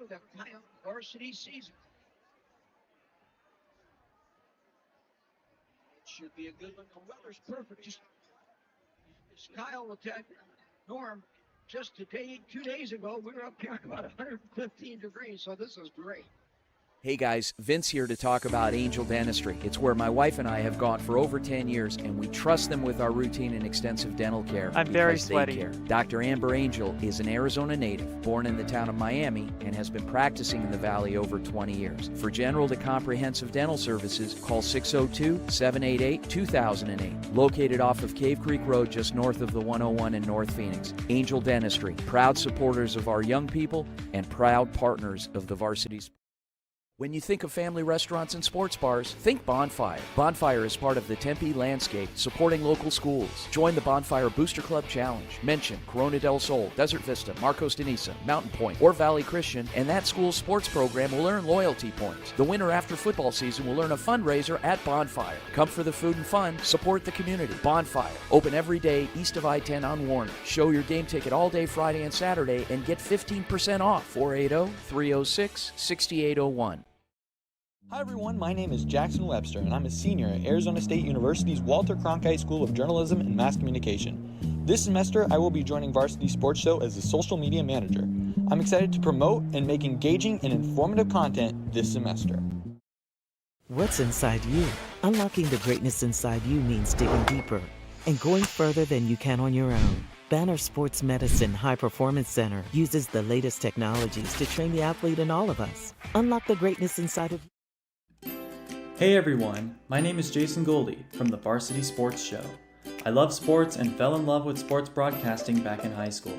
the Coyote varsity season. It should be a good one. The weather's perfect. Just Kyle will tell Norm, just today, 2 days ago, we were up here at about 115 degrees, so this is great. Hey guys, Vince here to talk about Angel Dentistry. It's where my wife and I have gone for over 10 years, and we trust them with our routine and extensive dental care. I'm very because sweaty. They care. Dr. Amber Angel is an Arizona native, born in the town of Miami, and has been practicing in the Valley over 20 years. For general to comprehensive dental services, call 602-788-2008. Located off of Cave Creek Road, just north of the 101 in North Phoenix. Angel Dentistry, proud supporters of our young people and proud partners of the Varsity. When you think of family restaurants and sports bars, think Bonfire. Bonfire is part of the Tempe landscape, supporting local schools. Join the Bonfire Booster Club Challenge. Mention Corona del Sol, Desert Vista, Marcos de Niza, Mountain Point, or Valley Christian, and that school's sports program will earn loyalty points. The winner after football season will earn a fundraiser at Bonfire. Come for the food and fun, support the community. Bonfire, open every day east of I-10 on Warner. Show your game ticket all day Friday and Saturday and get 15% off. 480-306-6801. Hi everyone, my name is Jackson Webster and I'm a senior at Arizona State University's Walter Cronkite School of Journalism and Mass Communication. This semester I will be joining Varsity Sports Show as the social media manager. I'm excited to promote and make engaging and informative content this semester. What's inside you? Unlocking the greatness inside you means digging deeper and going further than you can on your own. Banner Sports Medicine High Performance Center uses the latest technologies to train the athlete in all of us. Unlock the greatness inside of you. Hey everyone, my name is Jason Goldie from the Varsity Sports Show. I love sports and fell in love with sports broadcasting back in high school.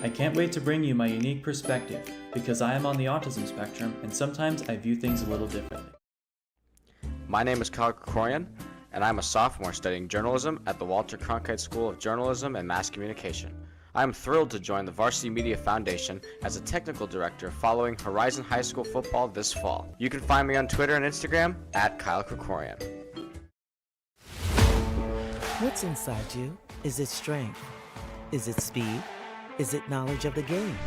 I can't wait to bring you my unique perspective because I am on the autism spectrum and sometimes I view things a little differently. My name is Kyle Krikorian and I'm a sophomore studying journalism at the Walter Cronkite School of Journalism and Mass Communication. I am thrilled to join the Varsity Media Foundation as a technical director following Horizon High School football this fall. You can find me on Twitter and Instagram at Kyle Krikorian. What's inside you? Is it strength? Is it speed? Is it knowledge of the game?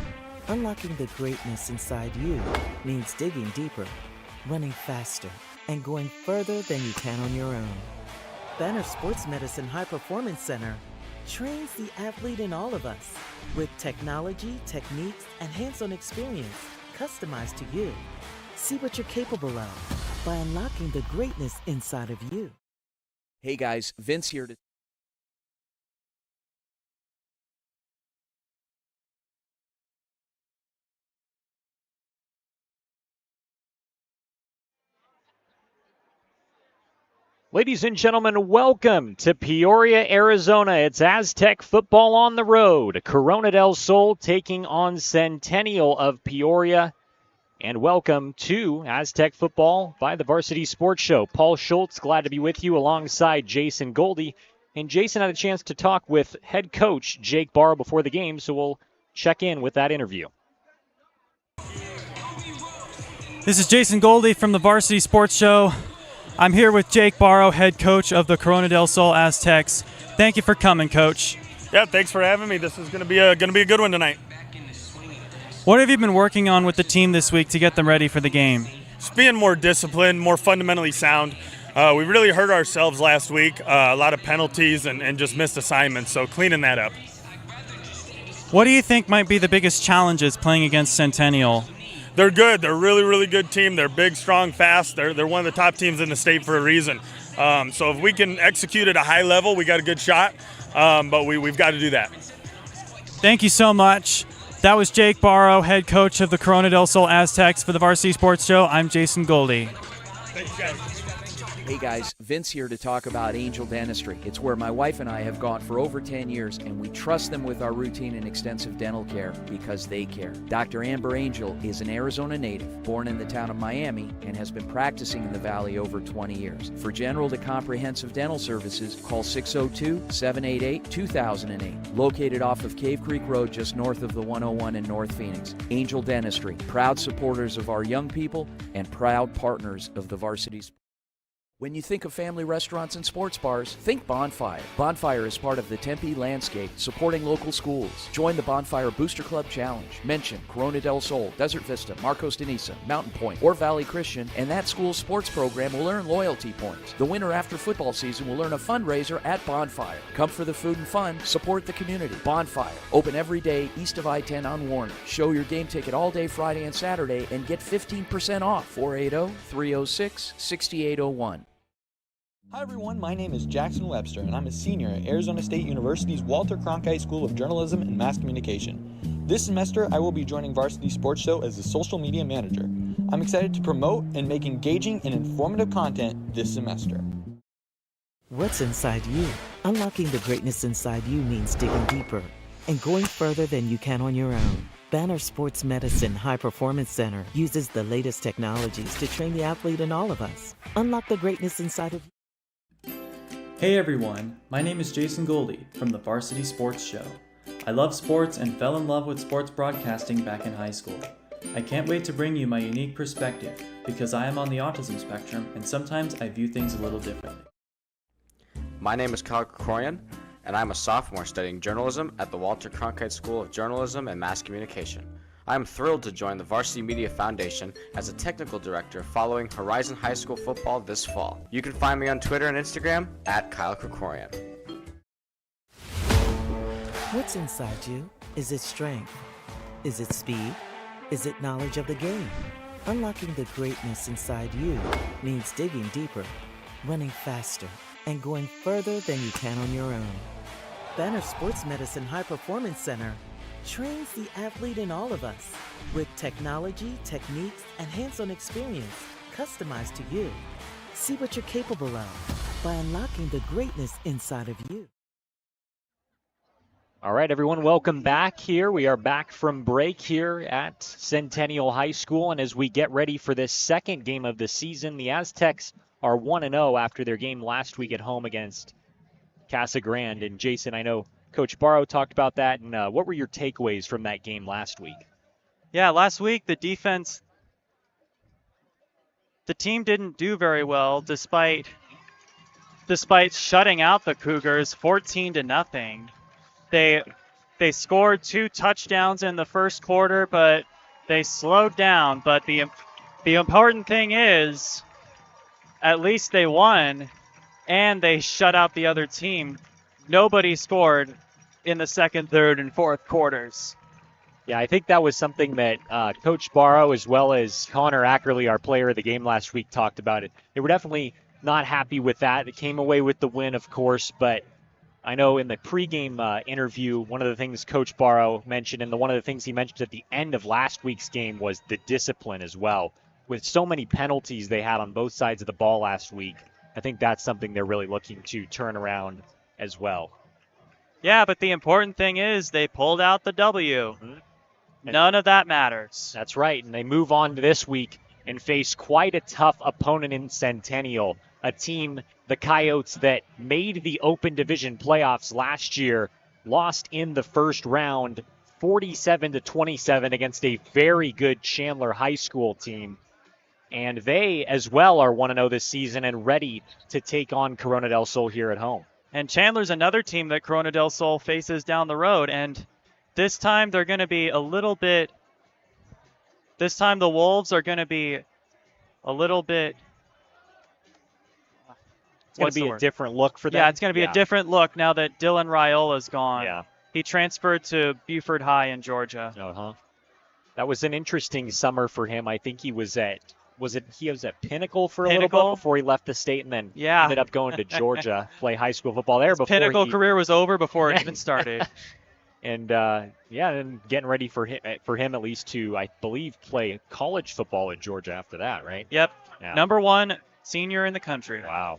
Unlocking the greatness inside you means digging deeper, running faster, and going further than you can on your own. Banner Sports Medicine High Performance Center trains the athlete in all of us with technology, techniques, and hands-on experience customized to you. See what you're capable of by unlocking the greatness inside of you. Hey guys, Vince here to... Ladies and gentlemen, welcome to Peoria, Arizona. It's Aztec football on the road. Corona del Sol taking on Centennial of Peoria. And welcome to Aztec football by the Varsity Sports Show. Paul Schultz, glad to be with you alongside Jason Goldie. And Jason had a chance to talk with head coach Jake Barrow before the game, so we'll check in with that interview. This is Jason Goldie from the Varsity Sports Show. I'm here with Jake Barrow, head coach of the Corona del Sol Aztecs. Thank you for coming, Coach. Yeah, thanks for having me. This is going to be a good one tonight. What have you been working on with the team this week to get them ready for the game? Just being more disciplined, more fundamentally sound. We really hurt ourselves last week. A lot of penalties and just missed assignments, so cleaning that up. What do you think might be the biggest challenges playing against Centennial? They're good. They're a really, really good team. They're big, strong, fast. They're one of the top teams in the state for a reason. So if we can execute at a high level, we got a good shot. But we've got to do that. Thank you so much. That was Jake Barrow, head coach of the Corona del Sol Aztecs for the Varsity Sports Show. I'm Jason Goldie. Thanks, guys. Hey guys, Vince here to talk about Angel Dentistry. It's where my wife and I have gone for over 10 years, and we trust them with our routine and extensive dental care because they care. Dr. Amber Angel is an Arizona native, born in the town of Miami, and has been practicing in the Valley over 20 years. For general to comprehensive dental services, call 602-788-2008. Located off of Cave Creek Road, just north of the 101 in North Phoenix. Angel Dentistry, proud supporters of our young people and proud partners of the Varsity. When you think of family restaurants and sports bars, think Bonfire. Bonfire is part of the Tempe landscape, supporting local schools. Join the Bonfire Booster Club Challenge. Mention Corona del Sol, Desert Vista, Marcos de Niza, Mountain Point, or Valley Christian, and that school's sports program will earn loyalty points. The winner after football season will earn a fundraiser at Bonfire. Come for the food and fun, support the community. Bonfire, open every day east of I-10 on Warner. Show your game ticket all day Friday and Saturday and get 15% off. 480-306-6801. Hi everyone, my name is Jackson Webster and I'm a senior at Arizona State University's Walter Cronkite School of Journalism and Mass Communication. This semester, I will be joining Varsity Sports Show as the social media manager. I'm excited to promote and make engaging and informative content this semester. What's inside you? Unlocking the greatness inside you means digging deeper and going further than you can on your own. Banner Sports Medicine High Performance Center uses the latest technologies to train the athlete in all of us. Unlock the greatness inside of you. Hey everyone, my name is Jason Goldie from the Varsity Sports Show. I love sports and fell in love with sports broadcasting back in high school. I can't wait to bring you my unique perspective because I am on the autism spectrum and sometimes I view things a little differently. My name is Kyle Krikorian, and I'm a sophomore studying journalism at the Walter Cronkite School of Journalism and Mass Communication. I am thrilled to join the Varsity Media Foundation as a technical director following Horizon High School football this fall. You can find me on Twitter and Instagram at Kyle Krikorian. What's inside you? Is it strength? Is it speed? Is it knowledge of the game? Unlocking the greatness inside you means digging deeper, running faster, and going further than you can on your own. Banner Sports Medicine High Performance Center trains the athlete in all of us with technology, techniques, and hands-on experience customized to you. See what you're capable of by unlocking the greatness inside of you. All right, everyone, welcome back here. We are back from break here at Centennial High School, and as we get ready for this second game of the season, the Aztecs are 1-0 after their game last week at home against Casa Grande. And Jason, I know Coach Barrow talked about that, and what were your takeaways from that game last week? Yeah, last week the team didn't do very well despite shutting out the Cougars 14-0. They scored 2 touchdowns in the first quarter, but they slowed down. But the important thing is, at least they won, and they shut out the other team. Nobody scored in the second, third, and fourth quarters. Yeah, I think that was something that Coach Barrow, as well as Connor Ackerley, our player of the game last week, talked about it. They were definitely not happy with that. They came away with the win, of course, but I know in the pregame interview, one of the things Coach Barrow mentioned, and one of the things he mentioned at the end of last week's game, was the discipline as well. With so many penalties they had on both sides of the ball last week, I think that's something they're really looking to turn around as well. Yeah, but the important thing is they pulled out the W. Mm-hmm. None of that matters. That's right, and they move on to this week and face quite a tough opponent in Centennial, a team, the Coyotes, that made the Open Division playoffs last year, lost in the first round 47-27 against a very good Chandler High School team. And they, as well, are 1-0 this season and ready to take on Corona del Sol here at home. And Chandler's another team that Corona del Sol faces down the road. And this time they're going to be a little bit... This time the Wolves are going to be a little bit... It's going to be a different look for them. Yeah, it's going to be a different look now that Dylan Raiola's gone. Yeah. He transferred to Buford High in Georgia. Uh-huh. That was an interesting summer for him. I think he was at... He was at Pinnacle for a little bit before he left the state, and then ended up going to Georgia, play high school football there. Before Pinnacle career was over before it even started. And and getting ready for him at least to, I believe, play college football at Georgia after that, right? Yep. Yeah. Number 1 senior in the country. Wow.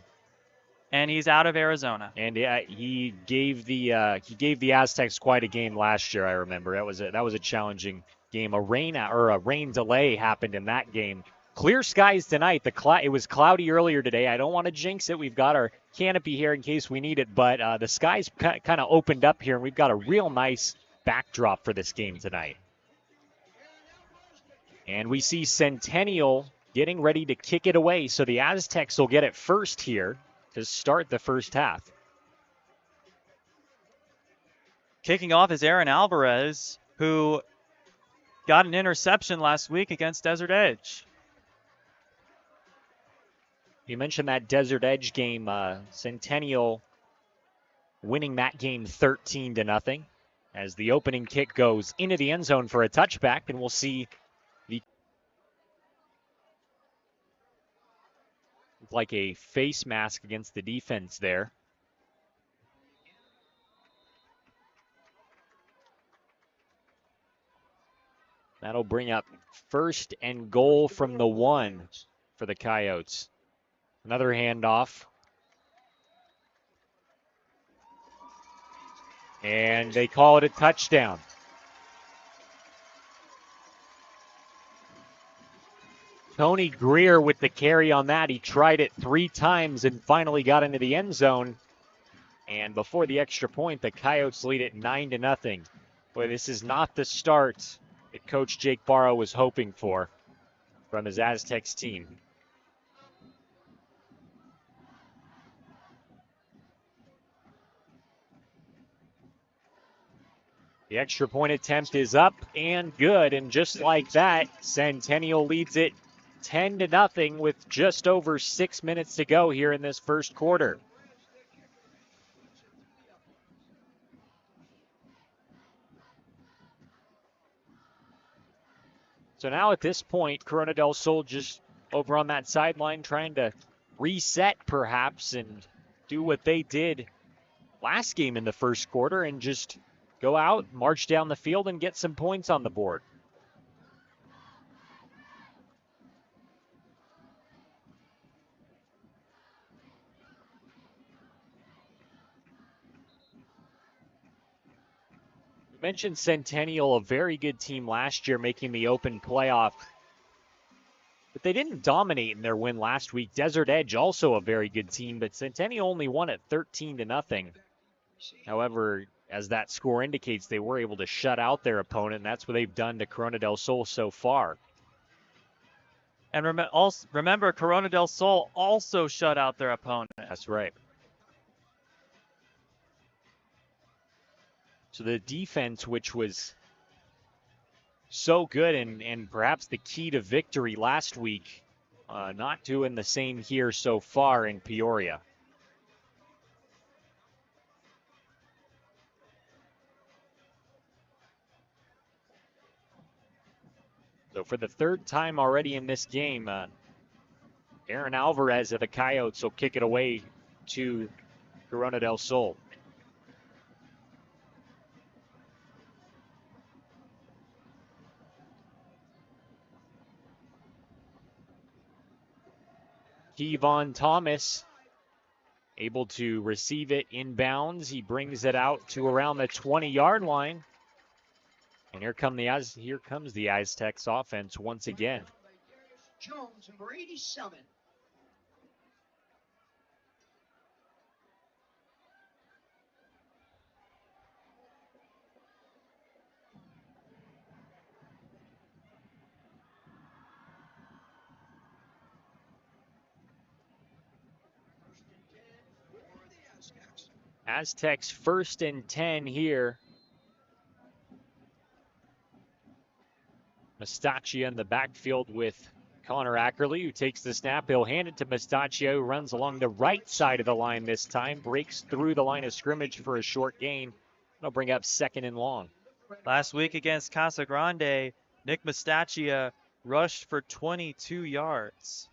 And he's out of Arizona. And he gave the Aztecs quite a game last year. I remember that was a challenging game. A rain delay happened in that game. Clear skies tonight. It was cloudy earlier today. I don't want to jinx it. We've got our canopy here in case we need it, but the skies kind of opened up here, and we've got a real nice backdrop for this game tonight. And we see Centennial getting ready to kick it away. So the Aztecs will get it first here to start the first half. Kicking off is Aaron Alvarez, who got an interception last week against Desert Edge. You mentioned that Desert Edge game, Centennial winning that game 13-0 as the opening kick goes into the end zone for a touchback, and we'll see like a face mask against the defense there. That'll bring up 1st and goal from the 1 for the Coyotes. Another handoff. And they call it a touchdown. Tony Greer with the carry on that. He tried it 3 times and finally got into the end zone. And before the extra point, the Coyotes lead it 9-0. Boy, this is not the start that Coach Jake Barrow was hoping for from his Aztecs team. The extra point attempt is up and good, and just like that, Centennial leads it 10-0 with just over 6 minutes to go here in this first quarter. So now at this point, Corona del Sol just over on that sideline trying to reset perhaps and do what they did last game in the first quarter and just go out, march down the field, and get some points on the board. We mentioned Centennial, a very good team last year, making the open playoff. But they didn't dominate in their win last week. Desert Edge, also a very good team, but Centennial only won at 13-0. However, as that score indicates, they were able to shut out their opponent, and that's what they've done to Corona del Sol so far. And remember, Corona del Sol also shut out their opponent. That's right. So the defense, which was so good and perhaps the key to victory last week, not doing the same here so far in Peoria. So for the 3rd time already in this game, Aaron Alvarez of the Coyotes will kick it away to Corona del Sol. Kevon Thomas able to receive it inbounds. He brings it out to around the 20-yard line. And here comes the Aztecs offense once again. Jones, number 87. Aztecs 1st and 10 here. Mestaccia in the backfield with Connor Ackerley, who takes the snap. He'll hand it to Mestaccia, who runs along the right side of the line this time, breaks through the line of scrimmage for a short gain. That'll bring up 2nd and long. Last week against Casa Grande, Nick Mestaccia rushed for 22 yards.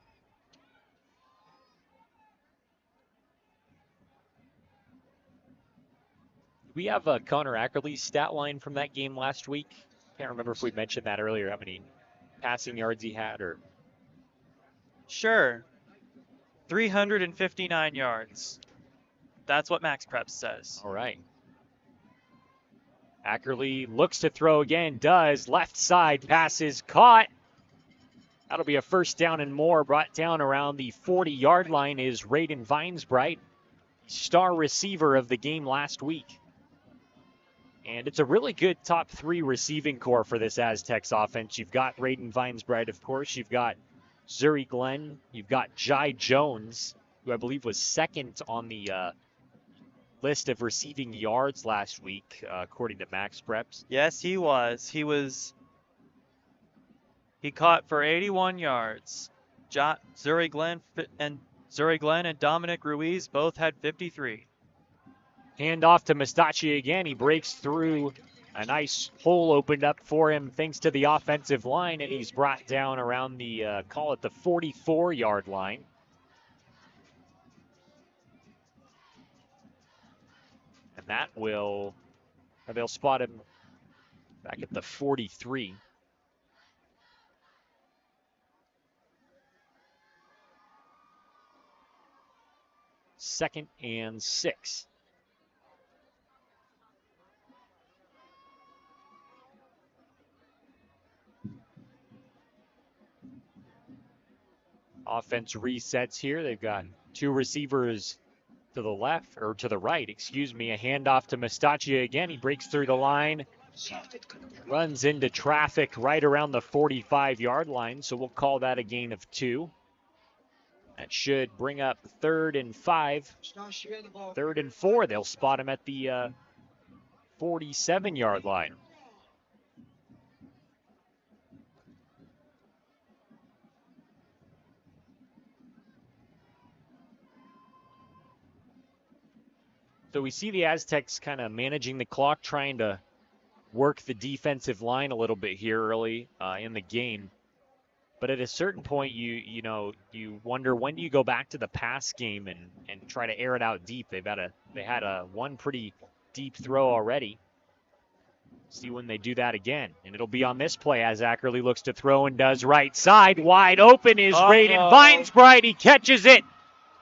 We have Connor Ackerley's stat line from that game last week. Can't remember if we mentioned that earlier, how many passing yards he had, or... Sure. 359 yards. That's what Max Prep says. All right. Ackerley looks to throw again, does. Left side, passes caught. That'll be a 1st down and more. Brought down around the 40-yard line is Raiden Vinesbright, star receiver of the game last week. And it's a really good top 3 receiving core for this Aztecs offense. You've got Raiden Vinesbright, of course. You've got Zuri Glenn. You've got Jai Jones, who I believe was second on the list of receiving yards last week, according to Max Preps. Yes, he was. He caught for 81 yards. Zuri Glenn and Dominic Ruiz both had 53. Hand off to Mustacci again. He breaks through. A nice hole opened up for him thanks to the offensive line, and he's brought down around the, call it the 44-yard line. And that will, or they'll spot him back at the 43. Second and 6. Offense resets here. They've got two receivers to the left, or to the right, excuse me. A handoff to Mustacci again. He breaks through the line, runs into traffic right around the 45-yard line, so we'll call that a gain of 2. That should bring up 3rd and 5. 3rd and 4, they'll spot him at the 47-yard line. So we see the Aztecs kind of managing the clock, trying to work the defensive line a little bit here early in the game. But at a certain point, you wonder, when do you go back to the pass game and try to air it out deep? They had a one pretty deep throw already. See when they do that again. And it'll be on this play as Ackerley looks to throw and does right side. Wide open is Raiden Vinesbright. He catches it.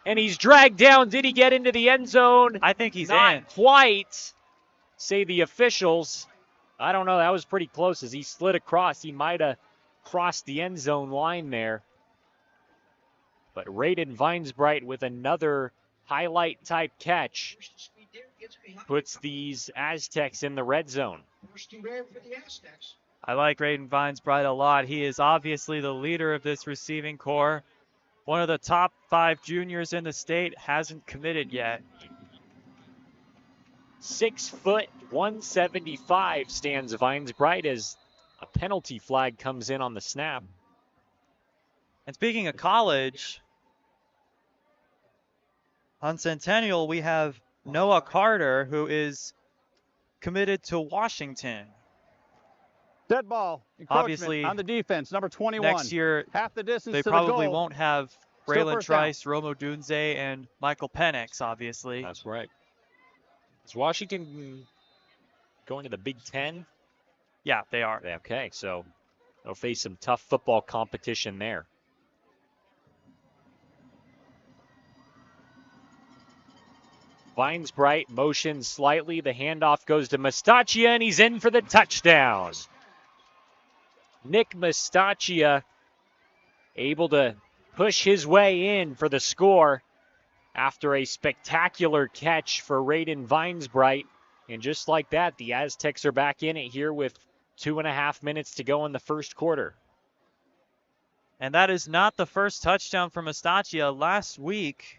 And he's dragged down. Did he get into the end zone? I think he's Not in. quite, say the officials. I don't know. That was pretty close as he slid across. He might have crossed the end zone line there. But Raiden Vinesbright with another highlight-type catch puts these Aztecs in the red zone. I like Raiden Vinesbright a lot. He is obviously the leader of this receiving corps. One of the top 5 juniors in the state, hasn't committed yet. 6 foot, 175 stands Vinesbright as a penalty flag comes in on the snap. And speaking of college, on Centennial we have Noah Carter, who is committed to Washington. Dead ball. Obviously, on the defense, number 21. Next year, half the distance they to probably the goal. won't have Still Braylon first down. Trice, Romo Dunze, and Michael Penix, obviously. That's right. Is Washington going to the Big Ten? Yeah, they are. Okay, so they'll face some tough football competition there. Vinesbright motions slightly. The handoff goes to Mustaccia, and he's in for the touchdown. Nick Mustaccia able to push his way in for the score after a spectacular catch for Raiden Vinesbright. And just like that, the Aztecs are back in it here with 2.5 minutes to go in the first quarter. And that is not the first touchdown for Mustaccia. Last week,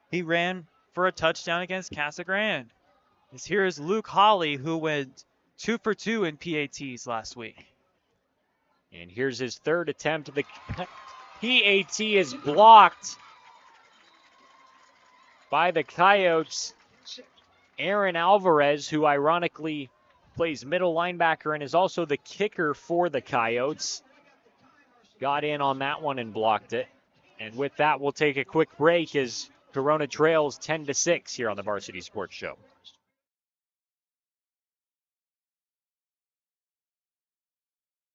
he ran for a touchdown against Casa Grande. Here is Luke Hawley, who went 2 for 2 in PATs last week. And here's his third attempt. The PAT is blocked by the Coyotes. Aaron Alvarez, who ironically plays middle linebacker and is also the kicker for the Coyotes, got in on that one and blocked it. And with that, we'll take a quick break as Corona trails 10-6 here on the Varsity Sports Show.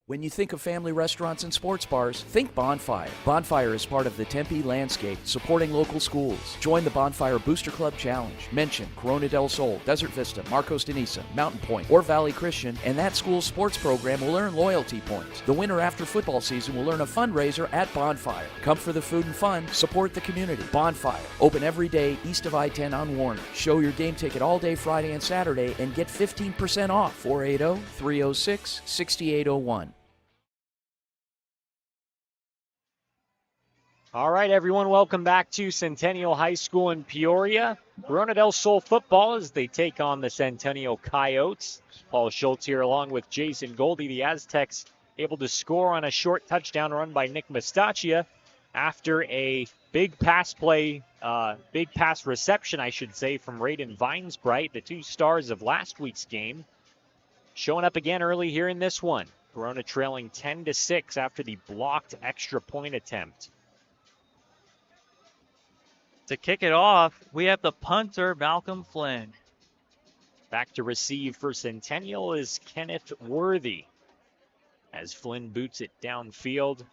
When you think of family restaurants and sports bars, think Bonfire. Bonfire is part of the Tempe landscape, supporting local schools. Join the Bonfire Booster Club Challenge. Mention Corona del Sol, Desert Vista, Marcos de Niza, Mountain Point, or Valley Christian, and that school's sports program will earn loyalty points. The winner after football season will earn a fundraiser at Bonfire. Come for the food and fun, support the community. Bonfire, open every day east of I-10 on Warner. Show your game ticket all day Friday and Saturday and get 15% off. 480-306-6801. All right, everyone, welcome back to Centennial High School in Peoria. Corona del Sol football as they take on the Centennial Coyotes. Paul Schultz here along with Jason Goldie. The Aztecs able to score on a short touchdown run by Nick Mastachia after a big pass reception, I should say, from Raiden Vinesbright, the 2 stars of last week's game. Showing up again early here in this one. Corona trailing 10-6 after the blocked extra point attempt. To kick it off, we have the punter, Malcolm Flynn. Back to receive for Centennial is Kenneth Worthy. As Flynn boots it downfield,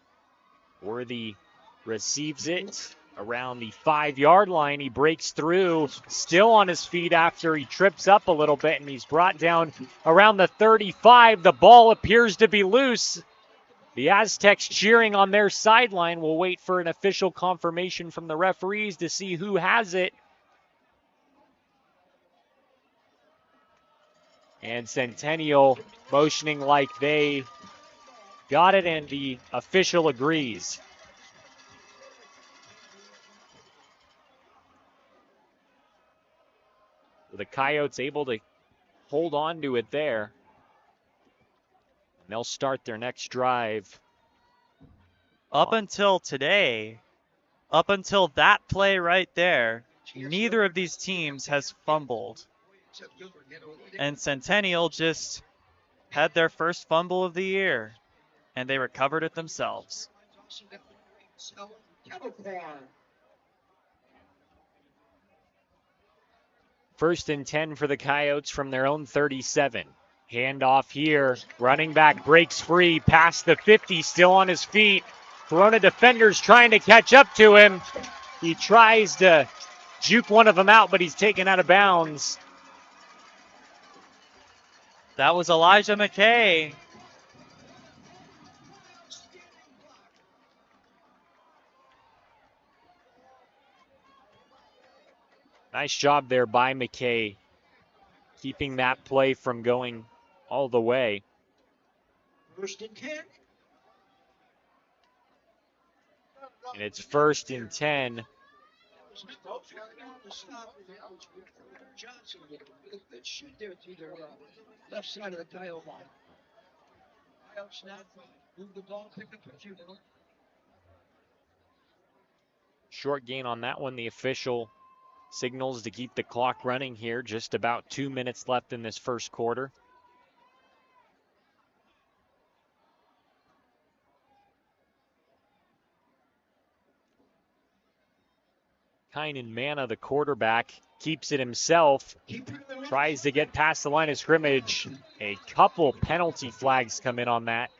Worthy receives it around the 5-yard line. He breaks through, still on his feet after he trips up a little bit, and he's brought down around the 35. The ball appears to be loose. The Aztecs cheering on their sideline will wait for an official confirmation from the referees to see who has it. And Centennial motioning like they got it, and the official agrees. The Coyotes able to hold on to it there. And they'll start their next drive. Up until today, up until that play right there, neither of these teams has fumbled. And Centennial just had their first fumble of the year, and they recovered it themselves. First and 10 for the Coyotes from their own 37. Handoff here. Running back breaks free past the 50, still on his feet. Corona defenders trying to catch up to him. He tries to juke one of them out, but he's taken out of bounds. That was Elijah McKay. Nice job there by McKay, keeping that play from going all the way. First and 10. And it's first and 10. Johnson with a good shoot there through their left side of the dial line. Snap, move the ball, pick up a few. Short gain on that one. The official signals to keep the clock running here. Just about 2 minutes left in this first quarter. Kynan Manna, the quarterback, keeps it himself. Tries to get past the line of scrimmage. A couple penalty flags come in on that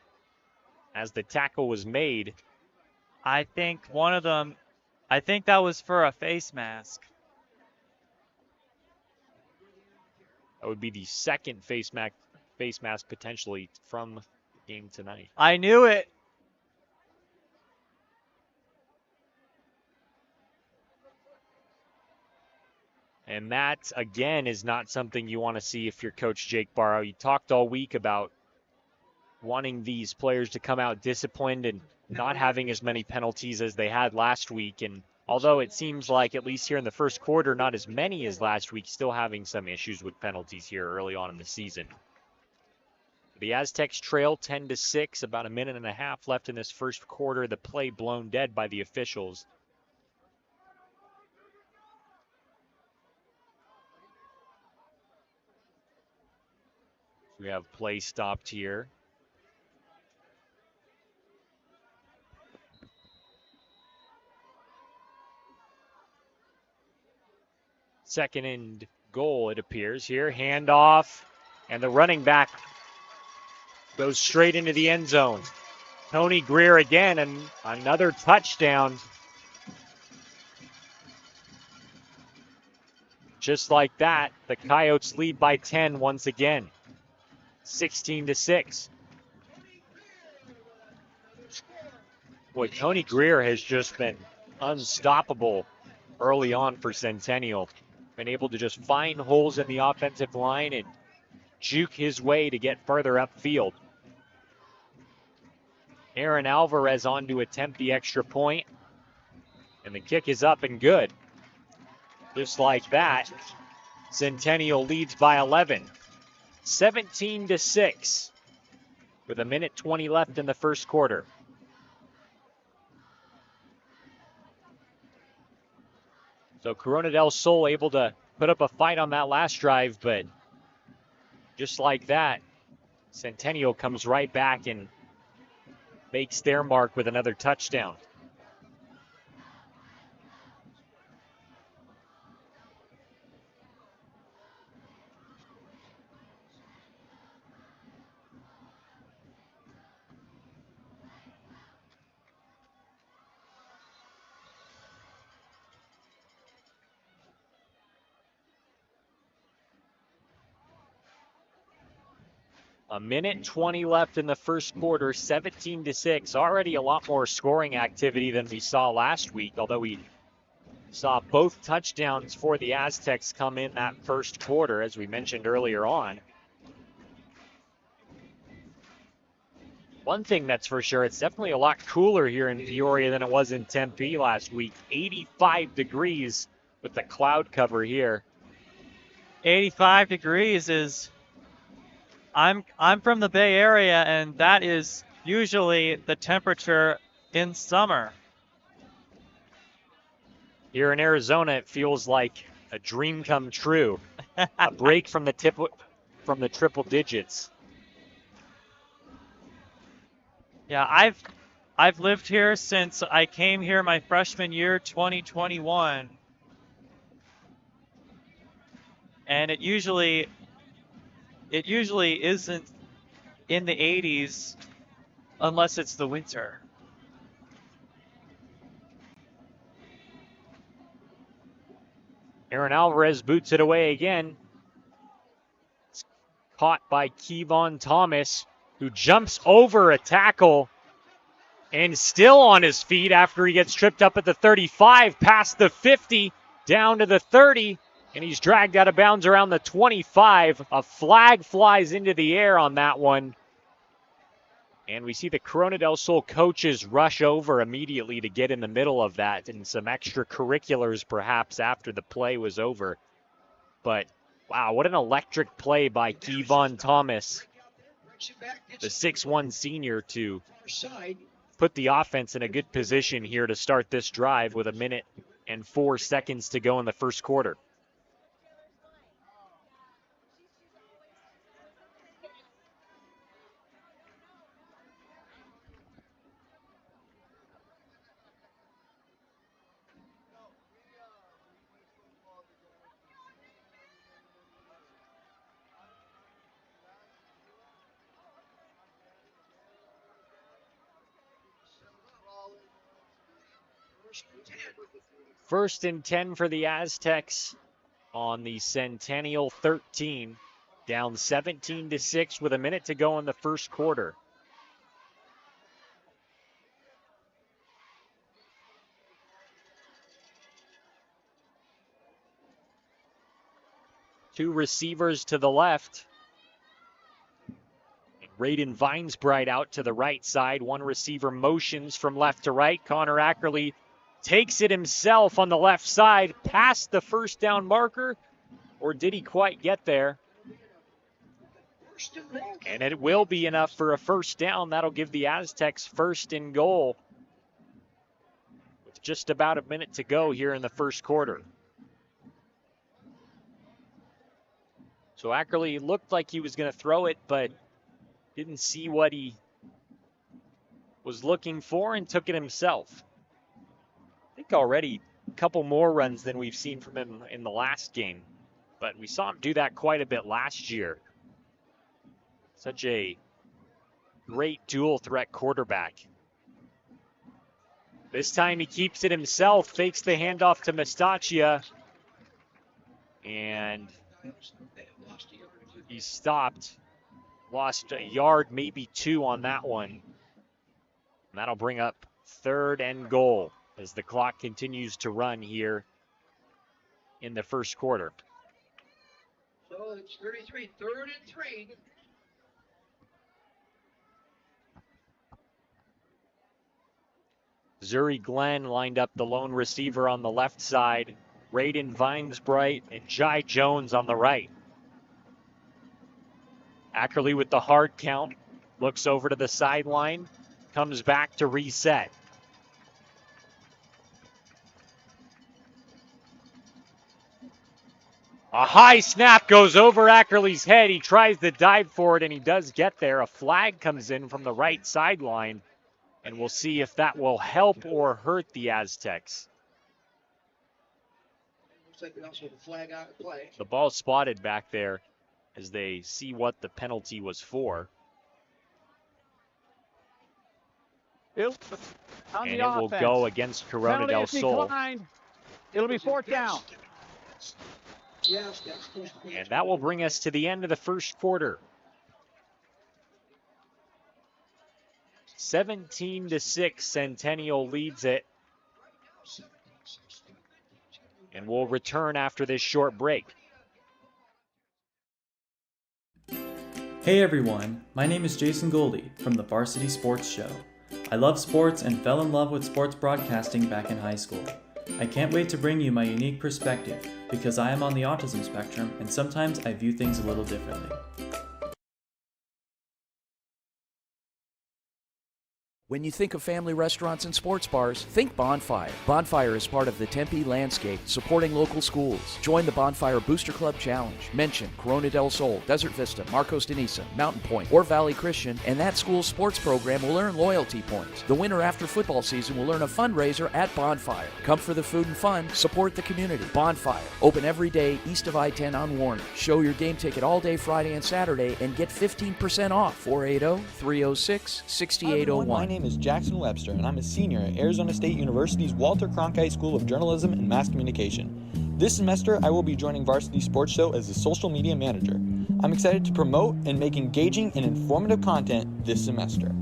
as the tackle was made. I think one of them, I think that was for a face mask. That would be the second face mask potentially from the game tonight. I knew it. And that, again, is not something you want to see if you're Coach Jake Barrow. You talked all week about wanting these players to come out disciplined and not having as many penalties as they had last week. And although it seems like, at least here in the first quarter, not as many as last week, still having some issues with penalties here early on in the season. The Aztecs trail 10-6, about a minute and a half left in this first quarter. The play blown dead by the officials. We have play stopped here. Second and goal, it appears here. Handoff, and the running back goes straight into the end zone. Tony Greer again, and another touchdown. Just like that, the Coyotes lead by 10 once again. 16-6. Boy, Tony Greer has just been unstoppable early on for Centennial. Been able to just find holes in the offensive line and juke his way to get further upfield. Aaron Alvarez on to attempt the extra point. And the kick is up and good. Just like that, Centennial leads by 11. 17-6 with 1:20 left in the first quarter. So Corona del Sol able to put up a fight on that last drive, but just like that, Centennial comes right back and makes their mark with another touchdown. A 1:20 left in the first quarter, 17-6. Already a lot more scoring activity than we saw last week, although we saw both touchdowns for the Aztecs come in that first quarter, as we mentioned earlier on. One thing that's for sure, it's definitely a lot cooler here in Peoria than it was in Tempe last week. 85 degrees with the cloud cover here. 85 degrees is... I'm from the Bay Area, and that is usually the temperature in summer. Here in Arizona, it feels like a dream come true. A break from the triple digits. Yeah, I've lived here since I came here my freshman year, 2021. And it usually isn't in the 80s unless it's the winter. Aaron Alvarez boots it away again. It's caught by Kevon Thomas, who jumps over a tackle and still on his feet after he gets tripped up at the 35, past the 50, down to the 30, and he's dragged out of bounds around the 25. A flag flies into the air on that one. And we see the Corona del Sol coaches rush over immediately to get in the middle of that, and some extracurriculars perhaps after the play was over. But wow, what an electric play by Kevon Thomas, the 6'1 senior, to put the offense in a good position here to start this drive with 1:04 to go in the first quarter. First and 10 for the Aztecs on the Centennial 13. Down 17-6 with 1 minute to go in the first quarter. Two receivers to the left. Raiden Vinesbright out to the right side. One receiver motions from left to right. Connor Ackerley takes it himself on the left side, past the first down marker, or did he quite get there? And it will be enough for a first down. That'll give the Aztecs first and goal with just about 1 minute to go here in the first quarter. So Ackerley looked like he was going to throw it, but didn't see what he was looking for and took it himself. I think already a couple more runs than we've seen from him in the last game, but we saw him do that quite a bit last year. Such a great dual threat quarterback. This time he keeps it himself, fakes the handoff to Mestachia, and he stopped. Lost a yard, maybe 2 on that one. And that'll bring up 3rd and goal as the clock continues to run here in the first quarter. So it's 33, 3rd and 3. Zuri Glenn lined up the lone receiver on the left side. Raiden Vinesbright and Jai Jones on the right. Ackerley with the hard count. Looks over to the sideline. Comes back to reset. A high snap goes over Ackerley's head. He tries to dive for it, and he does get there. A flag comes in from the right sideline, and we'll see if that will help or hurt the Aztecs. Looks like we also have a flag out of play. The ball spotted back there as they see what the penalty was for. And it will go against Corona del Sol. It'll be fourth down. And that will bring us to the end of the first quarter. 17-6, Centennial leads it. And we'll return after this short break. Hey everyone, my name is Jason Goldie from the Varsity Sports Show. I love sports and fell in love with sports broadcasting back in high school. I can't wait to bring you my unique perspective because I am on the autism spectrum and sometimes I view things a little differently. When you think of family restaurants and sports bars, think Bonfire. Bonfire is part of the Tempe landscape, supporting local schools. Join the Bonfire Booster Club Challenge. Mention Corona del Sol, Desert Vista, Marcos de Niza, Mountain Point, or Valley Christian, and that school's sports program will earn loyalty points. The winner after football season will earn a fundraiser at Bonfire. Come for the food and fun, support the community. Bonfire, open every day east of I-10 on Warner. Show your game ticket all day Friday and Saturday and get 15% off. 480-306-6801. My name is Jackson Webster, and I'm a senior at Arizona State University's Walter Cronkite School of Journalism and Mass Communication. This semester, I will be joining Varsity Sports Show as a social media manager. I'm excited to promote and make engaging and informative content this semester.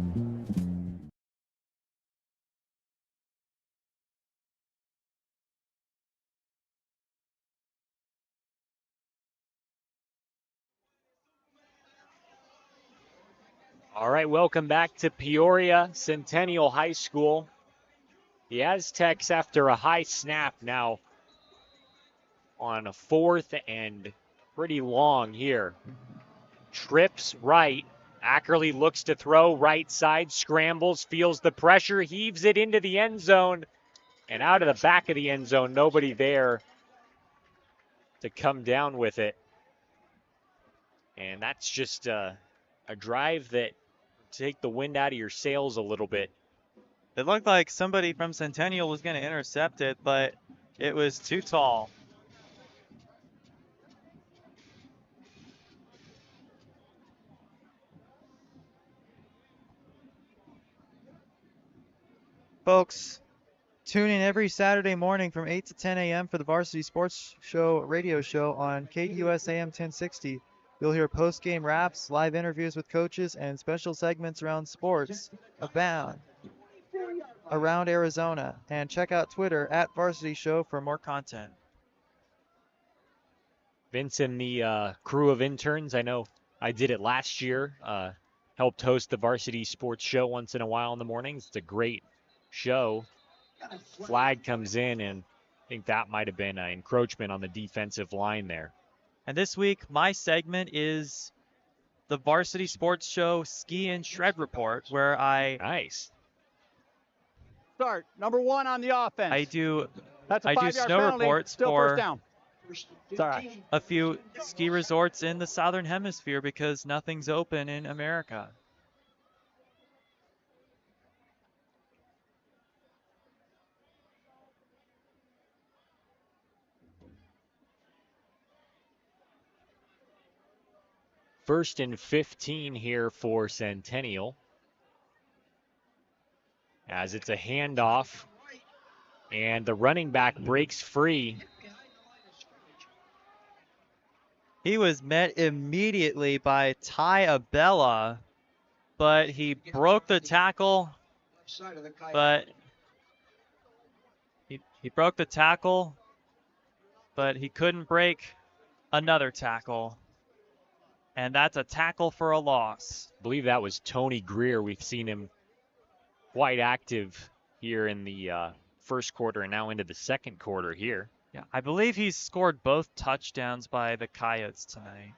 All right, welcome back to Peoria Centennial High School. The Aztecs, after a high snap, now on a fourth and pretty long here. Trips right. Ackerley looks to throw right side, scrambles, feels the pressure, heaves it into the end zone, and out of the back of the end zone, nobody there to come down with it. And that's just a drive that take the wind out of your sails a little bit. It looked like somebody from Centennial was going to intercept it, but it was too tall. Folks, tune in every Saturday morning from 8 to 10 a.m. for the Varsity Sports Show radio show on KUS AM 1060. You'll hear post-game raps, live interviews with coaches, and special segments around sports abound around Arizona. And check out Twitter at Varsity Show for more content. Vince and the crew of interns, I know I did it last year, helped host the Varsity Sports Show once in a while in the mornings. It's a great show. Flag comes in, and I think that might have been an encroachment on the defensive line there. And this week, my segment is the Varsity Sports Show Ski and Shred Report, where I Start. Number one on the offense. I do That's a 5-yard snow penalty. reports Still for first down. It's all right. a few ski resorts in the Southern Hemisphere because nothing's open in America. First and 15 here for Centennial, as it's a handoff, and the running back breaks free. He was met immediately by Ty Abella, but he broke the tackle. But he broke the tackle, but he couldn't break another tackle. And that's a tackle for a loss. I believe that was Tony Greer. We've seen him quite active here in the first quarter and now into the second quarter here. Yeah, I believe he's scored both touchdowns by the Coyotes tonight.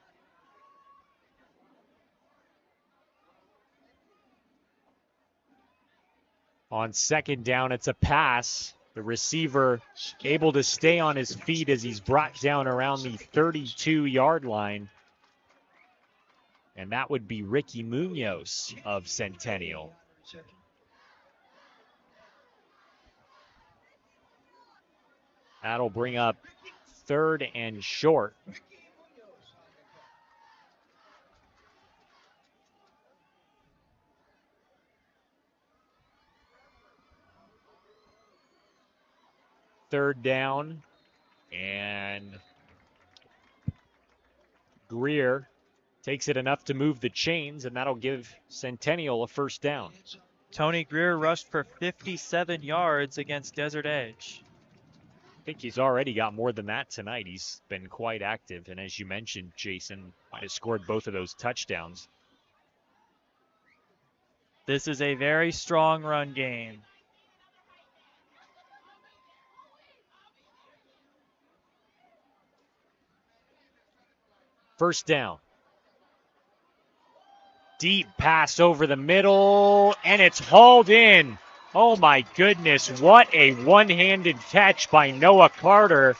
On second down, it's a pass. The receiver able to stay on his feet as he's brought down around the 32-yard line. And that would be Ricky Munoz of Centennial. That'll bring up third and short. Third down, and Greer takes it enough to move the chains, and that'll give Centennial a first down. Tony Greer rushed for 57 yards against Desert Edge. I think he's already got more than that tonight. He's been quite active, and as you mentioned, Jason has scored both of those touchdowns. This is a very strong run game. First down. Deep pass over the middle, and it's hauled in. Oh my goodness, what a one-handed catch by Noah Carter.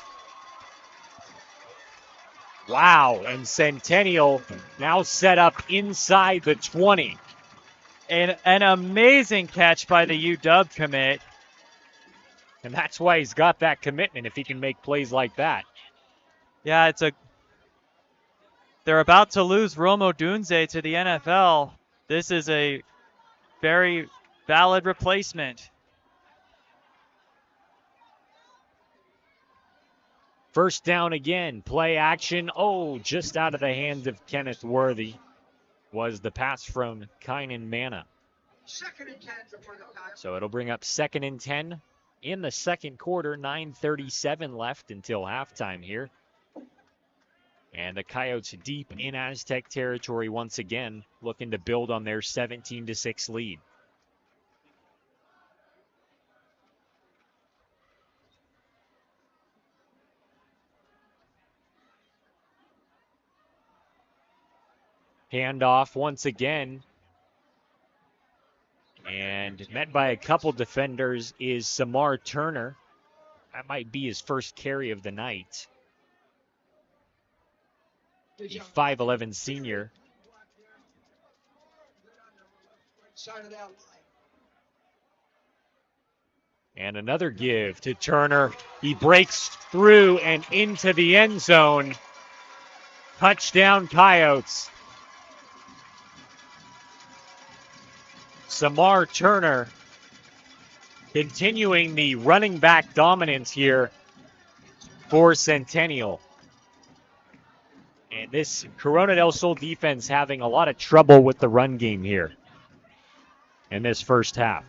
Wow, and Centennial now set up inside the 20. An amazing catch by the UW commit. And that's why he's got that commitment, if he can make plays like that. Yeah, they're about to lose Romo Dunze to the NFL. This is a very valid replacement. First down again, play action. Oh, just out of the hands of Kenneth Worthy was the pass from Kynan Manna. Second and 10 for the Coyotes. So it'll bring up second and 10 in the second quarter. 9:37 left until halftime here. And the Coyotes deep in Aztec territory once again, looking to build on their 17-6 lead. Handoff once again. And met by a couple defenders is Samar Turner. That might be his first carry of the night. The 5'11 senior. And another give to Turner. He breaks through and into the end zone. Touchdown Coyotes. Samar Turner continuing the running back dominance here for Centennial. And this Corona del Sol defense having a lot of trouble with the run game here in this first half.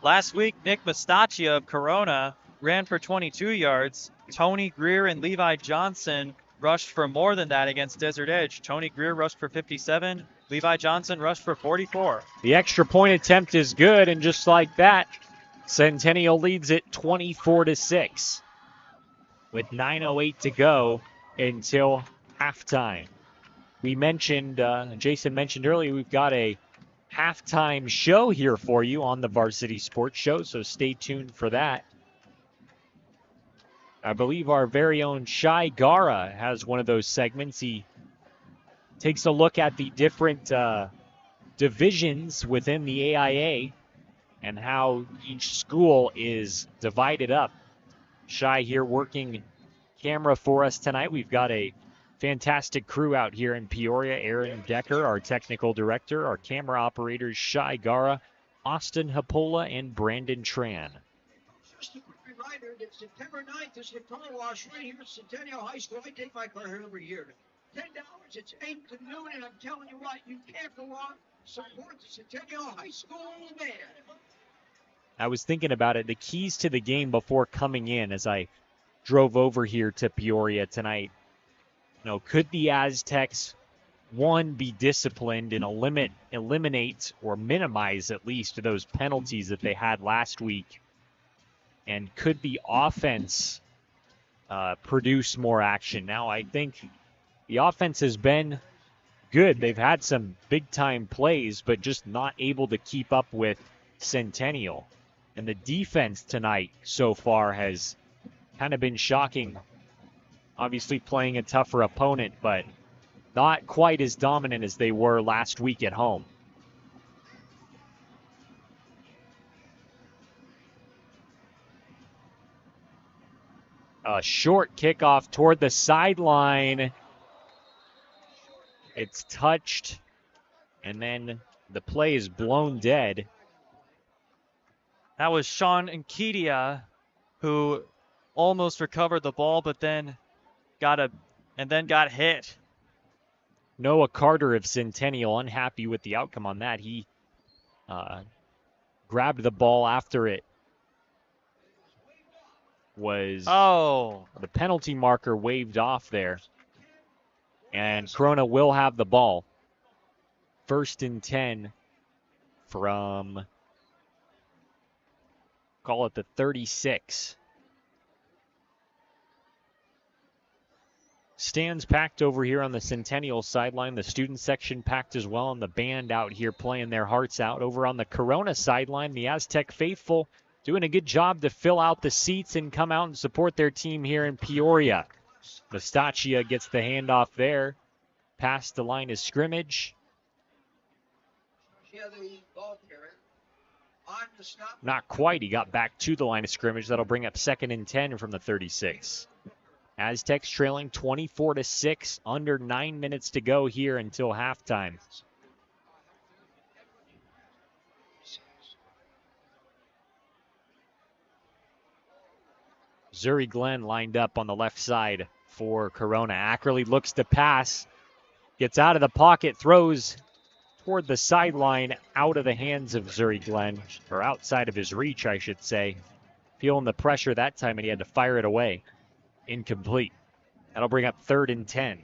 Last week, Nick Mastachia of Corona ran for 22 yards. Tony Greer and Levi Johnson rushed for more than that against Desert Edge. Tony Greer rushed for 57. Levi Johnson rushed for 44. The extra point attempt is good, and just like that, Centennial leads it 24-6 with 9:08 to go until halftime. We mentioned, Jason mentioned earlier, we've got a halftime show here for you on the Varsity Sports Show, so stay tuned for that. I believe our very own Shai Gara has one of those segments. He takes a look at the different divisions within the AIA and how each school is divided up. Shai here working camera for us tonight. We've got a fantastic crew out here in Peoria. Aaron Decker, our technical director, our camera operators, Shai Gara, Austin Hapola, and Brandon Tran. Just a quick reminder that September 9th is the car wash right here at Centennial High School. I take my car here every year. $10, it's 8 to noon, and I'm telling you what, you can't go wrong. Support the Centennial High School band. I was thinking about it, the keys to the game before coming in as I drove over here to Peoria tonight. You know, could the Aztecs one, be disciplined and eliminate or minimize at least those penalties that they had last week? And could the offense produce more action? Now, I think the offense has been good. They've had some big-time plays, but just not able to keep up with Centennial. And the defense tonight so far has kind of been shocking. Obviously playing a tougher opponent, but not quite as dominant as they were last week at home. A short kickoff toward the sideline. It's touched, and then the play is blown dead. That was Sean Nkedia, who almost recovered the ball, but then got hit. Noah Carter of Centennial unhappy with the outcome on that. He grabbed the ball after it was the penalty marker waved off there. And Corona will have the ball. 1st and 10 from, call it the 36. Stands packed over here on the Centennial sideline. The student section packed as well, and the band out here playing their hearts out. Over on the Corona sideline, the Aztec faithful doing a good job to fill out the seats and come out and support their team here in Peoria. Mustachia gets the handoff there, past the line of scrimmage. Not quite. He got back to the line of scrimmage. That'll bring up 2nd and 10 from the 36. Aztecs trailing 24-6, under 9 minutes to go here until halftime. Zuri Glenn lined up on the left side for Corona. Ackerley looks to pass, gets out of the pocket, throws toward the sideline, out of the hands of Zuri Glenn, or outside of his reach, I should say. Feeling the pressure that time, and he had to fire it away. Incomplete. That'll bring up 3rd and 10.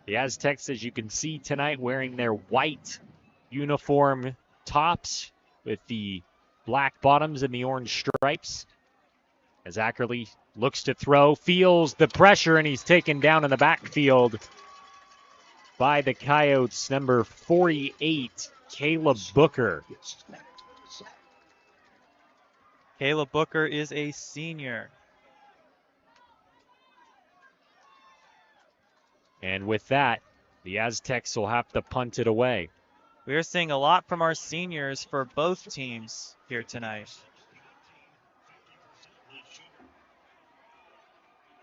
The Aztecs, as you can see tonight, wearing their white uniform tops with the black bottoms and the orange stripes. As Ackerley looks to throw, feels the pressure, and he's taken down in the backfield by the Coyotes, number 48, Caleb Booker. Caleb Booker is a senior. And with that, the Aztecs will have to punt it away. We're seeing a lot from our seniors for both teams here tonight.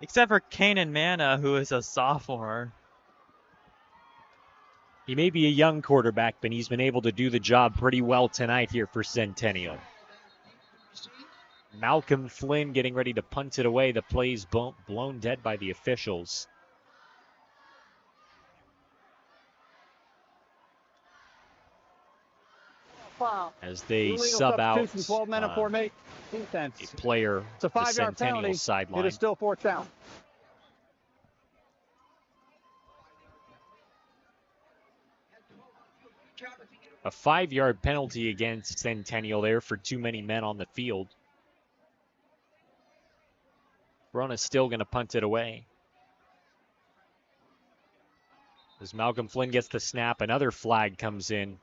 Except for Kanan Manna, who is a sophomore. He may be a young quarterback, but he's been able to do the job pretty well tonight here for Centennial. Malcolm Flynn getting ready to punt it away. The play's blown dead by the officials. As they sub out a player It's a 5-yard the Centennial penalty. sideline. It is still 4th down. A 5-yard penalty against Centennial there for too many men on the field. Corona's still going to punt it away. As Malcolm Flynn gets the snap, another flag comes in.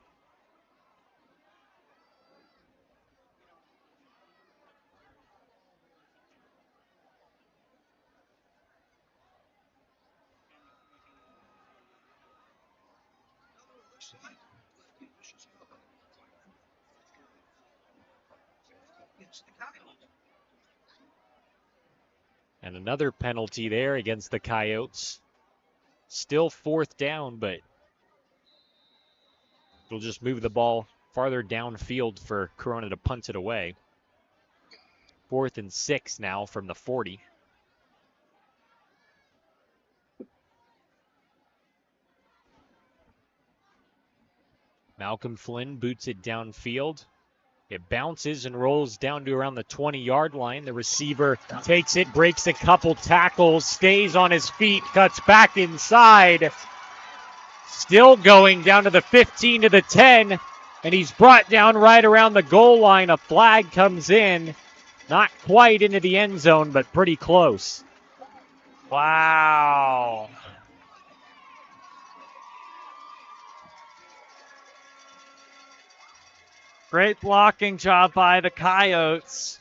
And another penalty there against the Coyotes. Still 4th down, but it'll just move the ball farther downfield for Corona to punt it away. 4th and 6 now from the 40. Malcolm Flynn boots it downfield. It bounces and rolls down to around the 20-yard line. The receiver takes it, breaks a couple tackles, stays on his feet, cuts back inside. Still going down to the 15 to the 10, and he's brought down right around the goal line. A flag comes in, not quite into the end zone, but pretty close. Wow. Great blocking job by the Coyotes.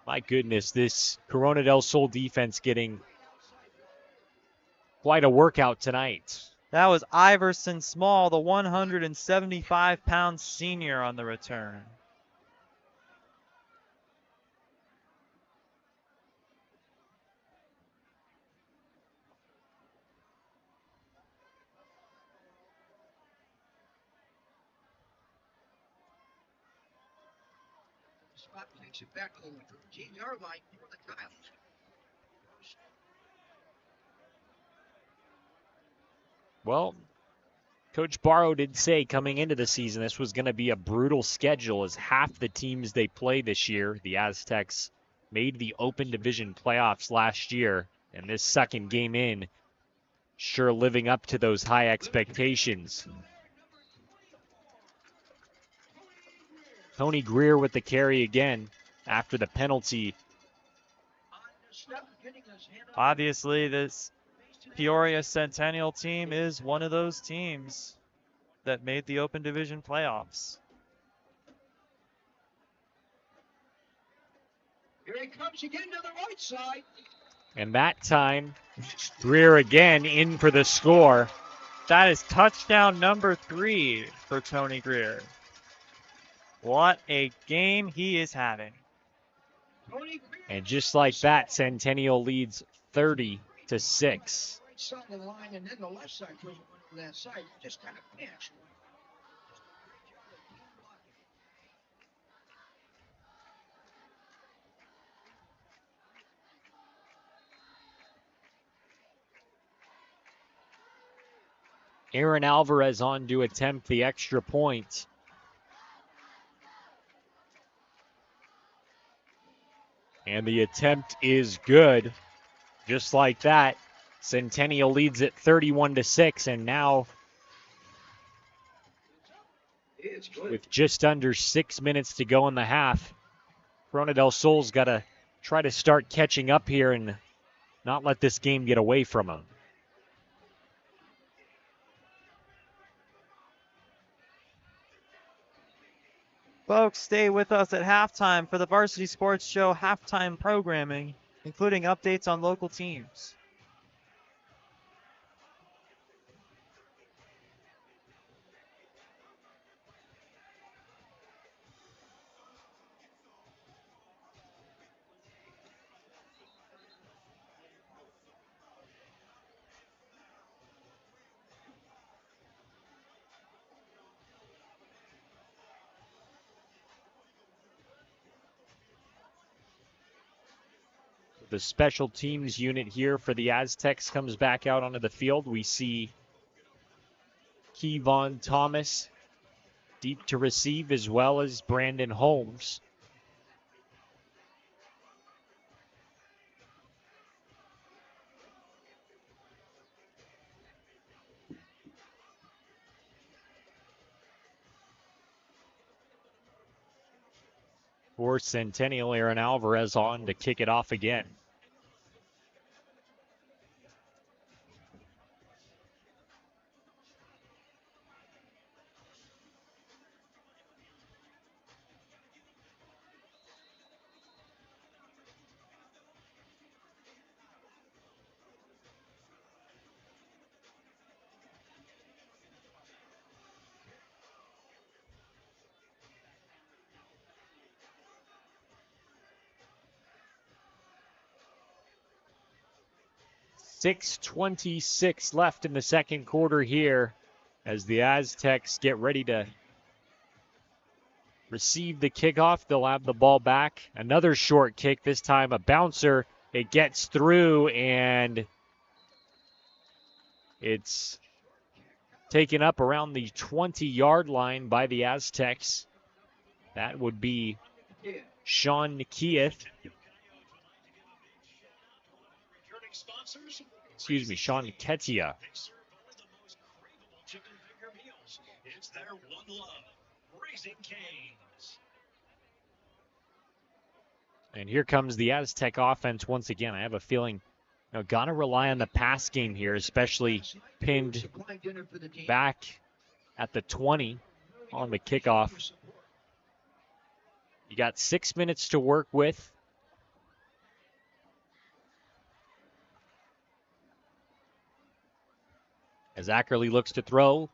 My goodness, this Corona del Sol defense getting quite a workout tonight. That was Iverson Small, the 175-pound senior on the return. Spot takes it back over to the 10-yard line for the Coyotes. Well, Coach Barrow did say coming into the season this was going to be a brutal schedule, as half the teams they play this year, the Aztecs, made the Open Division playoffs last year, and this second game in, sure living up to those high expectations. Tony Greer with the carry again after the penalty. Obviously, this Peoria Centennial team is one of those teams that made the Open Division playoffs. Here he comes again to the right side. And that time, Greer again in for the score. That is touchdown number 3 for Tony Greer. What a game he is having. And just like that, Centennial leads 30-6. Right side of the line, and then the left side was on that side. Just kind of pinch. Aaron Alvarez on to attempt the extra point. And the attempt is good. Just like that, Centennial leads it 31-6, and now with just under 6 minutes to go in the half, Corona del Sol's got to try to start catching up here and not let this game get away from them. Folks, stay with us at halftime for the Varsity Sports Show halftime programming, including updates on local teams. The special teams unit here for the Aztecs comes back out onto the field. We see Kevon Thomas deep to receive, as well as Brandon Holmes. For Centennial, Aaron Alvarez on to kick it off again. .6:26 left in the second quarter here as the Aztecs get ready to receive the kickoff. They'll have the ball back. Another short kick, this time a bouncer. It gets through, and it's taken up around the 20-yard line by the Aztecs. That would be Sean Nikieth. Excuse me, Sean Ketia. And here comes the Aztec offense once again. I have a feeling gotta rely on the pass game here, especially pinned back at the 20 on the kickoff. You got 6 minutes to work with. As Ackerley looks to throw,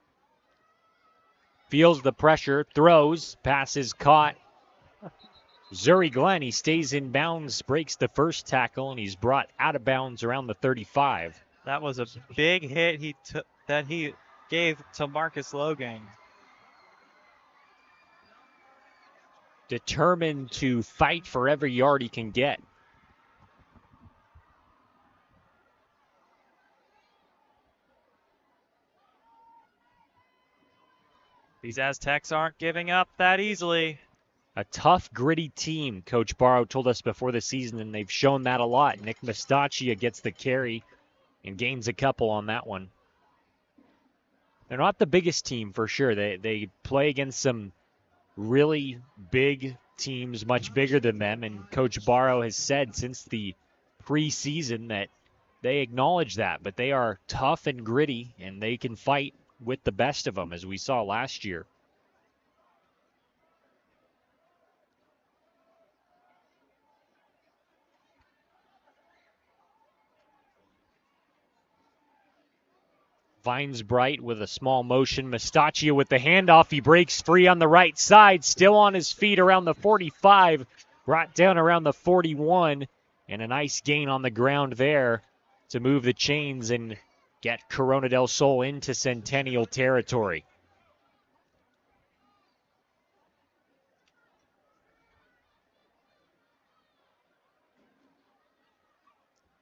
feels the pressure, throws, pass is caught. Zuri Glenn, he stays in bounds, breaks the first tackle, and he's brought out of bounds around the 35. That was a big hit that he gave to Marcus Logan. Determined to fight for every yard he can get. These Aztecs aren't giving up that easily. A tough, gritty team, Coach Barrow told us before the season, and they've shown that a lot. Nick Mastachia gets the carry and gains a couple on that one. They're not the biggest team for sure. They play against some really big teams, much bigger than them, and Coach Barrow has said since the preseason that they acknowledge that, but they are tough and gritty, and they can fight with the best of them, as we saw last year. Vines Bright with a small motion. Mastachia with the handoff. He breaks free on the right side. Still on his feet around the 45. Brought down around the 41. And a nice gain on the ground there to move the chains and get Corona del Sol into Centennial territory.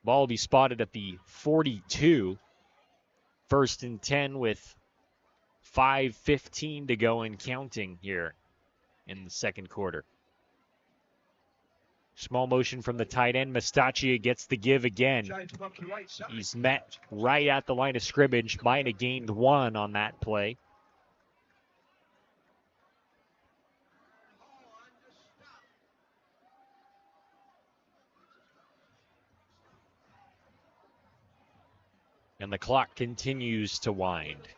Ball will be spotted at the 42. 1st and 10 with 5:15 to go and counting here in the second quarter. Small motion from the tight end. Mastachia gets the give again. He's met right at the line of scrimmage. Might have gained 1 on that play. And the clock continues to wind.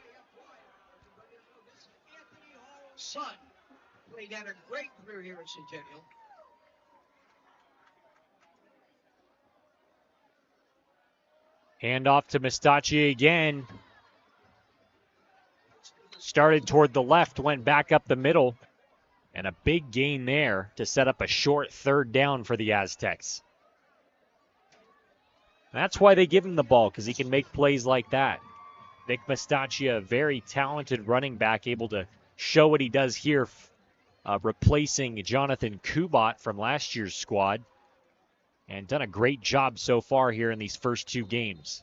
Son played had a great career here at Centennial. Hand off to Mastachia again. Started toward the left, went back up the middle. And a big gain there to set up a short 3rd down for the Aztecs. That's why they give him the ball, because he can make plays like that. Nick Mastachia, a very talented running back, able to show what he does here, replacing Jonathan Kubat from last year's squad. And done a great job so far here in these first 2 games.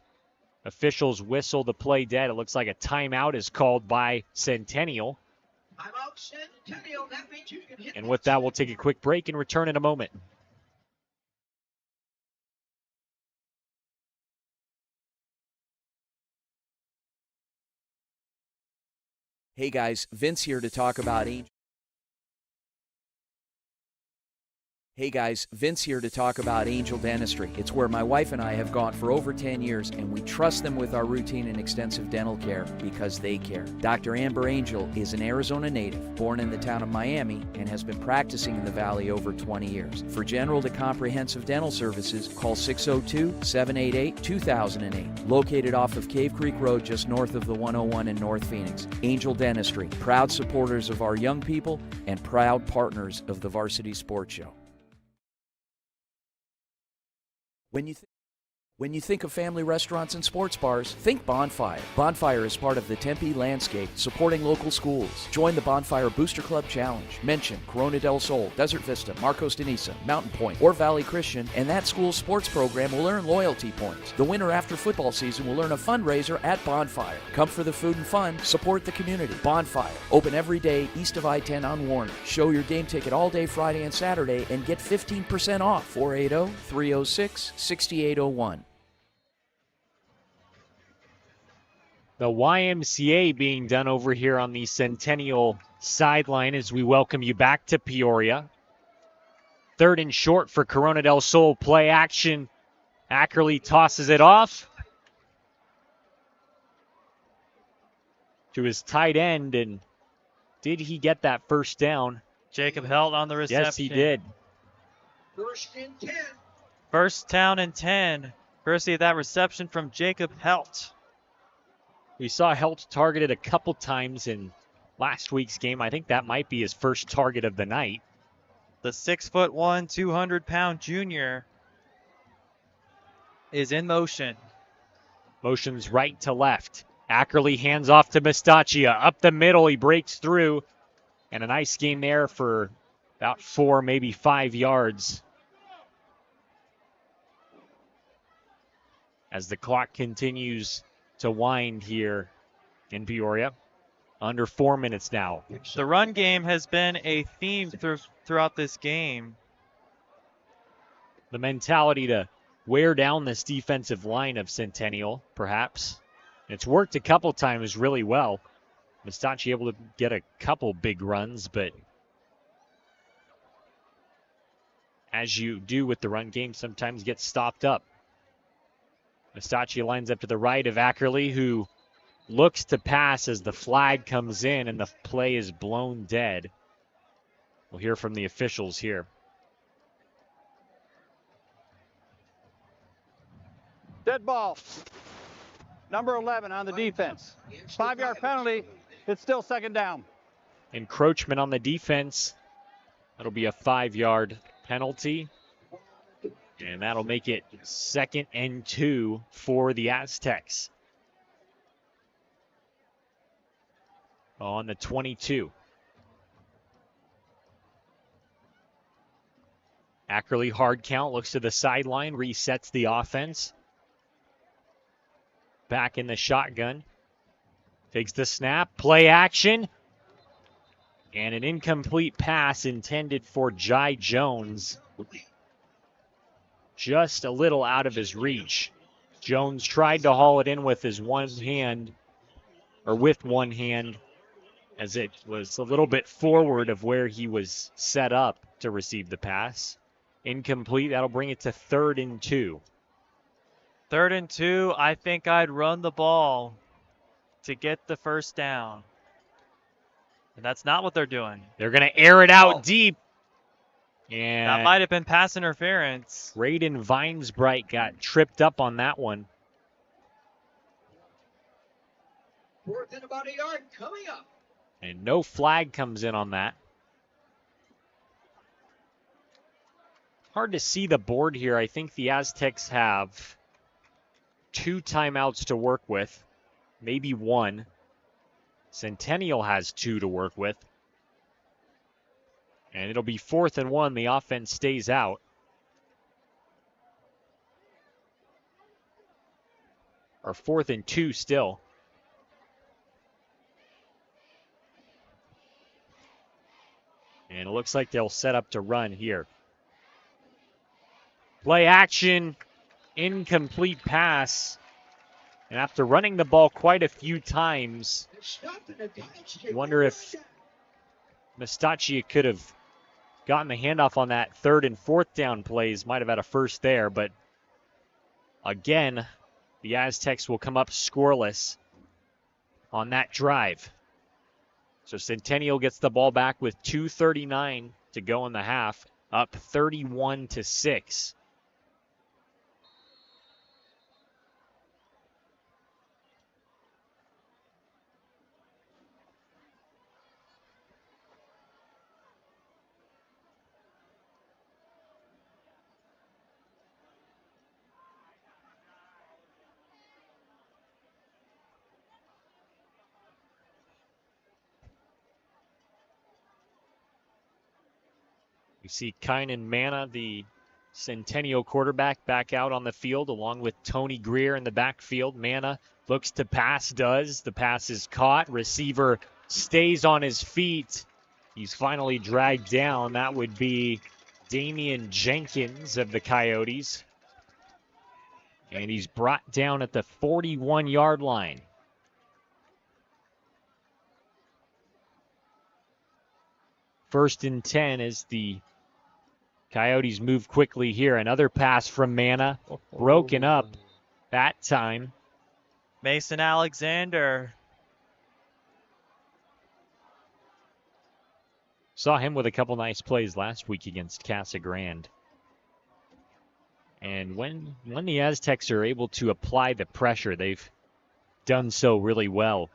Officials whistle the play dead. It looks like a timeout is called by Centennial. Timeout, Centennial. That means you can hit. And with that, we'll take a quick break and return in a moment. Hey guys, Vince here to talk about Angel. Hey guys, Vince here to talk about Angel Dentistry. It's where my wife and I have gone for over 10 years, and we trust them with our routine and extensive dental care because they care. Dr. Amber Angel is an Arizona native, born in the town of Miami, and has been practicing in the Valley over 20 years. For general to comprehensive dental services, call 602-788-2008. Located off of Cave Creek Road just north of the 101 in North Phoenix. Angel Dentistry, proud supporters of our young people and proud partners of the Varsity Sports Show. When you think of family restaurants and sports bars, think Bonfire. Bonfire is part of the Tempe landscape, supporting local schools. Join the Bonfire Booster Club Challenge. Mention Corona del Sol, Desert Vista, Marcos de Niza, Mountain Point, or Valley Christian, and that school's sports program will earn loyalty points. The winner after football season will earn a fundraiser at Bonfire. Come for the food and fun, support the community. Bonfire, open every day east of I-10 on Warner. Show your game ticket all day Friday and Saturday and get 15% off. 480-306-6801. The YMCA being done over here on the Centennial sideline as we welcome you back to Peoria. 3rd and short for Corona del Sol. Play action. Ackerley tosses it off to his tight end, and did he get that first down? Jacob Helt on the reception. Yes, he did. 1st and 10. First down and 10. Courtesy of that reception from Jacob Helt. We saw Helt targeted a couple times in last week's game. I think that might be his first target of the night. The 6'1", 200-pound junior is in motion. Motions right to left. Ackerley hands off to Mestaccia. Up the middle, he breaks through. And a nice gain there for about 4, maybe 5 yards. As the clock continues to wind here in Peoria. Under 4 minutes now. The run game has been a theme throughout this game. The mentality to wear down this defensive line of Centennial, perhaps. It's worked a couple times really well. Mestaccia able to get a couple big runs, but as you do with the run game, sometimes gets stopped up. Mestaccia lines up to the right of Ackerley, who looks to pass as the flag comes in and the play is blown dead. We'll hear from the officials here. Dead ball. Number 11 on the defense. 5-yard penalty. It's still 2nd down. Encroachment on the defense. That'll be a 5-yard penalty. And that'll make it 2nd and 2 for the Aztecs. On the 22. Ackerley hard count, looks to the sideline, resets the offense. Back in the shotgun. Takes the snap, play action. And an incomplete pass intended for Jai Jones. Just a little out of his reach. Jones tried to haul it in with his one hand, or with one hand, as it was a little bit forward of where he was set up to receive the pass. Incomplete. That'll bring it to 3rd and 2. 3rd and 2. I think I'd run the ball to get the first down. And that's not what they're doing. They're going to air it out deep. And that might have been pass interference. Raiden Vinesbright got tripped up on that one. 4th and about a yard coming up. And no flag comes in on that. Hard to see the board here. I think the Aztecs have 2 timeouts to work with, maybe 1. Centennial has 2 to work with. And it'll be 4th and 1. The offense stays out. Or 4th and 2 still. And it looks like they'll set up to run here. Play action, incomplete pass. And after running the ball quite a few times, you wonder if Mestaccia could have gotten the handoff on that 3rd and 4th down plays. Might have had a first there, but again, the Aztecs will come up scoreless on that drive. So Centennial gets the ball back with 2:39 to go in the half, up 31-6. You see Kynan Manna, the Centennial quarterback, back out on the field along with Tony Greer in the backfield. Manna looks to pass, does. The pass is caught. Receiver stays on his feet. He's finally dragged down. That would be Damian Jenkins of the Coyotes. And he's brought down at the 41-yard line. First and 10 as the Coyotes move quickly here. Another pass from Manna, broken up that time. Mason Alexander. Saw him with a couple nice plays last week against Casa Grande. And when the Aztecs are able to apply the pressure, they've done so really well.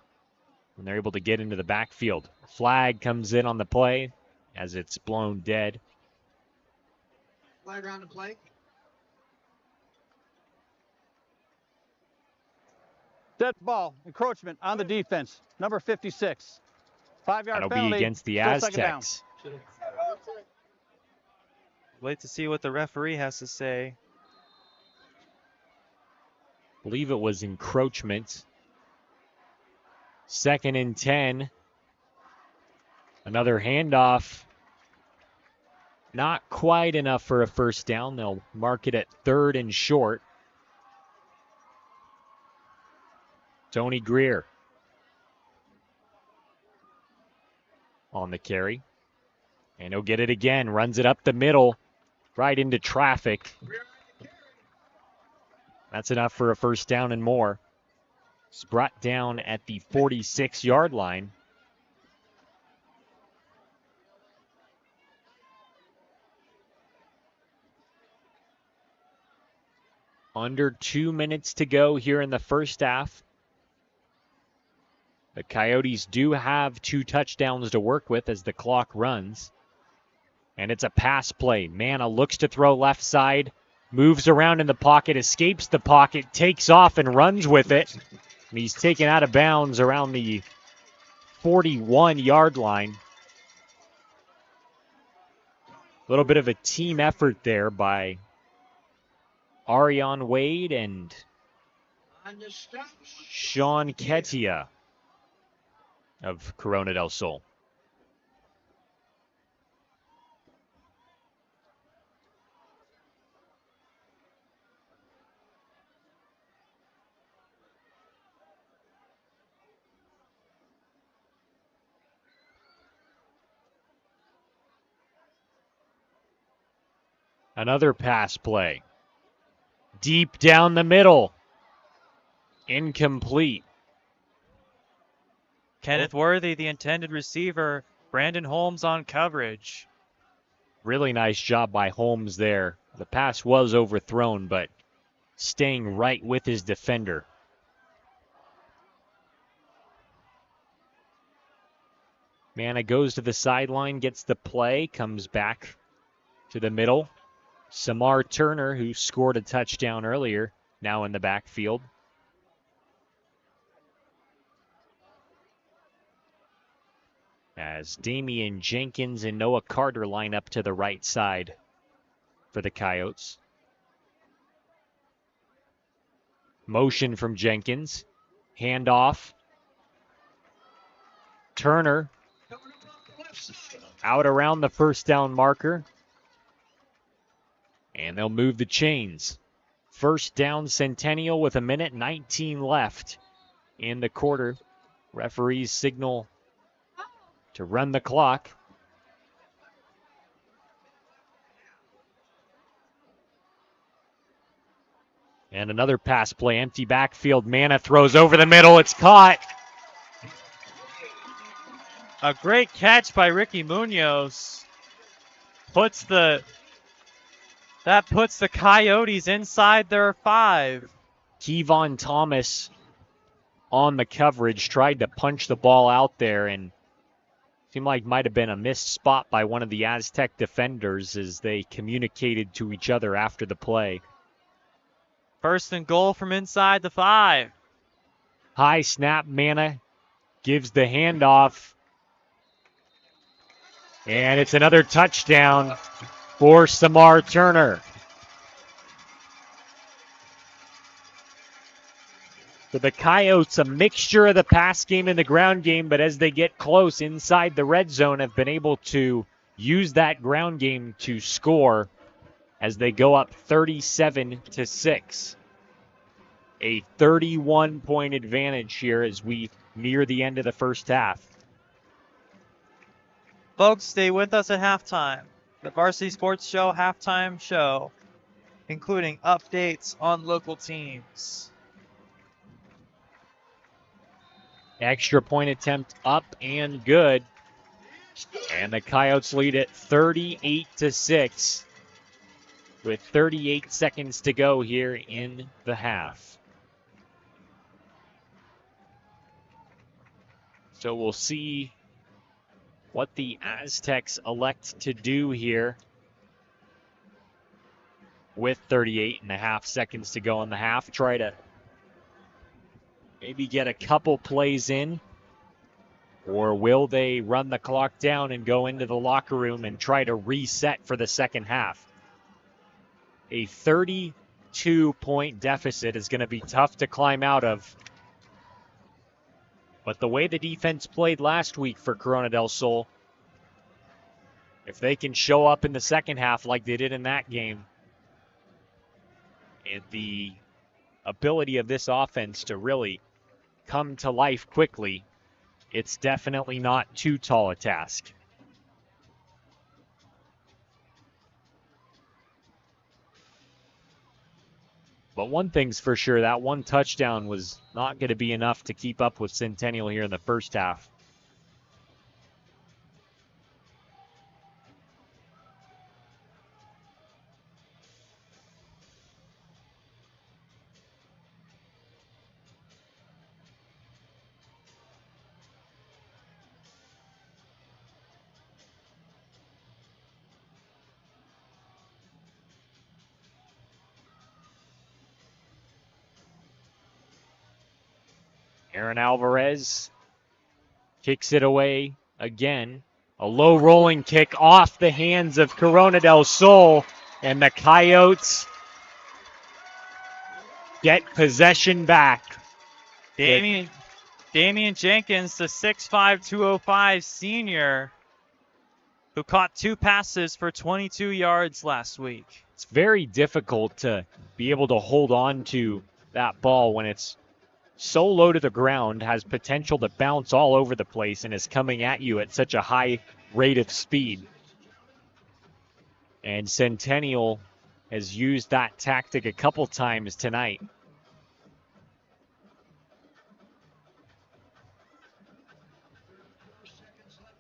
When they're able to get into the backfield. Flag comes in on the play as it's blown dead. Flag on the play. Dead ball, encroachment on the defense, number 56. 5-yard That'll penalty. be against the still second down. Aztecs. Wait to see what the referee has to say. I believe it was encroachment. 2nd and 10. Another handoff. Not quite enough for a first down. They'll mark it at 3rd and short. Tony Greer on the carry. And he'll get it again. Runs it up the middle. Right into traffic. That's enough for a first down and more. It's brought down at the 46-yard line. Under 2 minutes to go here in the first half. The Coyotes do have 2 touchdowns to work with as the clock runs. And it's a pass play. Manna looks to throw left side, moves around in the pocket, escapes the pocket, takes off and runs with it. And he's taken out of bounds around the 41-yard line. A little bit of a team effort there by Arion Wade and Sean Ketia of Corona del Sol. Another pass play. Deep down the middle. Incomplete. Kenneth Worthy, the intended receiver. Brandon Holmes on coverage. Really nice job by Holmes there. The pass was overthrown, but staying right with his defender. Manna goes to the sideline, gets the play, comes back to the middle. Samar Turner, who scored a touchdown earlier, now in the backfield. As Damian Jenkins and Noah Carter line up to the right side for the Coyotes. Motion from Jenkins. Handoff. Turner out around the first down marker. And they'll move the chains. First down Centennial with 1:19 left in the quarter. Referees signal to run the clock. And another pass play, empty backfield. Manna throws over the middle. It's caught. A great catch by Ricky Munoz. That puts the Coyotes inside their 5. Kevon Thomas on the coverage, tried to punch the ball out there, and seemed like might have been a missed spot by one of the Aztec defenders as they communicated to each other after the play. First and goal from inside the 5. High snap, Manna gives the handoff. And it's another touchdown for Samar Turner. So the Coyotes, a mixture of the pass game and the ground game, but as they get close inside the red zone, have been able to use that ground game to score as they go up 37-6. A 31-point advantage here as we near the end of the first half. Folks, stay with us at halftime. The Varsity Sports Show halftime show, including updates on local teams. Extra point attempt up and good. And the Coyotes lead it 38-6 with 38 seconds to go here in the half. So we'll see what the Aztecs elect to do here with 38.5 seconds to go in the half. Try to maybe get a couple plays in, or will they run the clock down and go into the locker room and try to reset for the second half? A 32-point deficit is going to be tough to climb out of. But the way the defense played last week for Corona del Sol, if they can show up in the second half like they did in that game, and the ability of this offense to really come to life quickly, it's definitely not too tall a task. But one thing's for sure, that one touchdown was not going to be enough to keep up with Centennial here in the first half. Aaron Alvarez kicks it away again. A low rolling kick off the hands of Corona del Sol, and the Coyotes get possession back. Damian Jenkins, the 6'5", 205 senior, who caught 2 passes for 22 yards last week. It's very difficult to be able to hold on to that ball when it's so low to the ground, has potential to bounce all over the place, and is coming at you at such a high rate of speed. And Centennial has used that tactic a couple times tonight.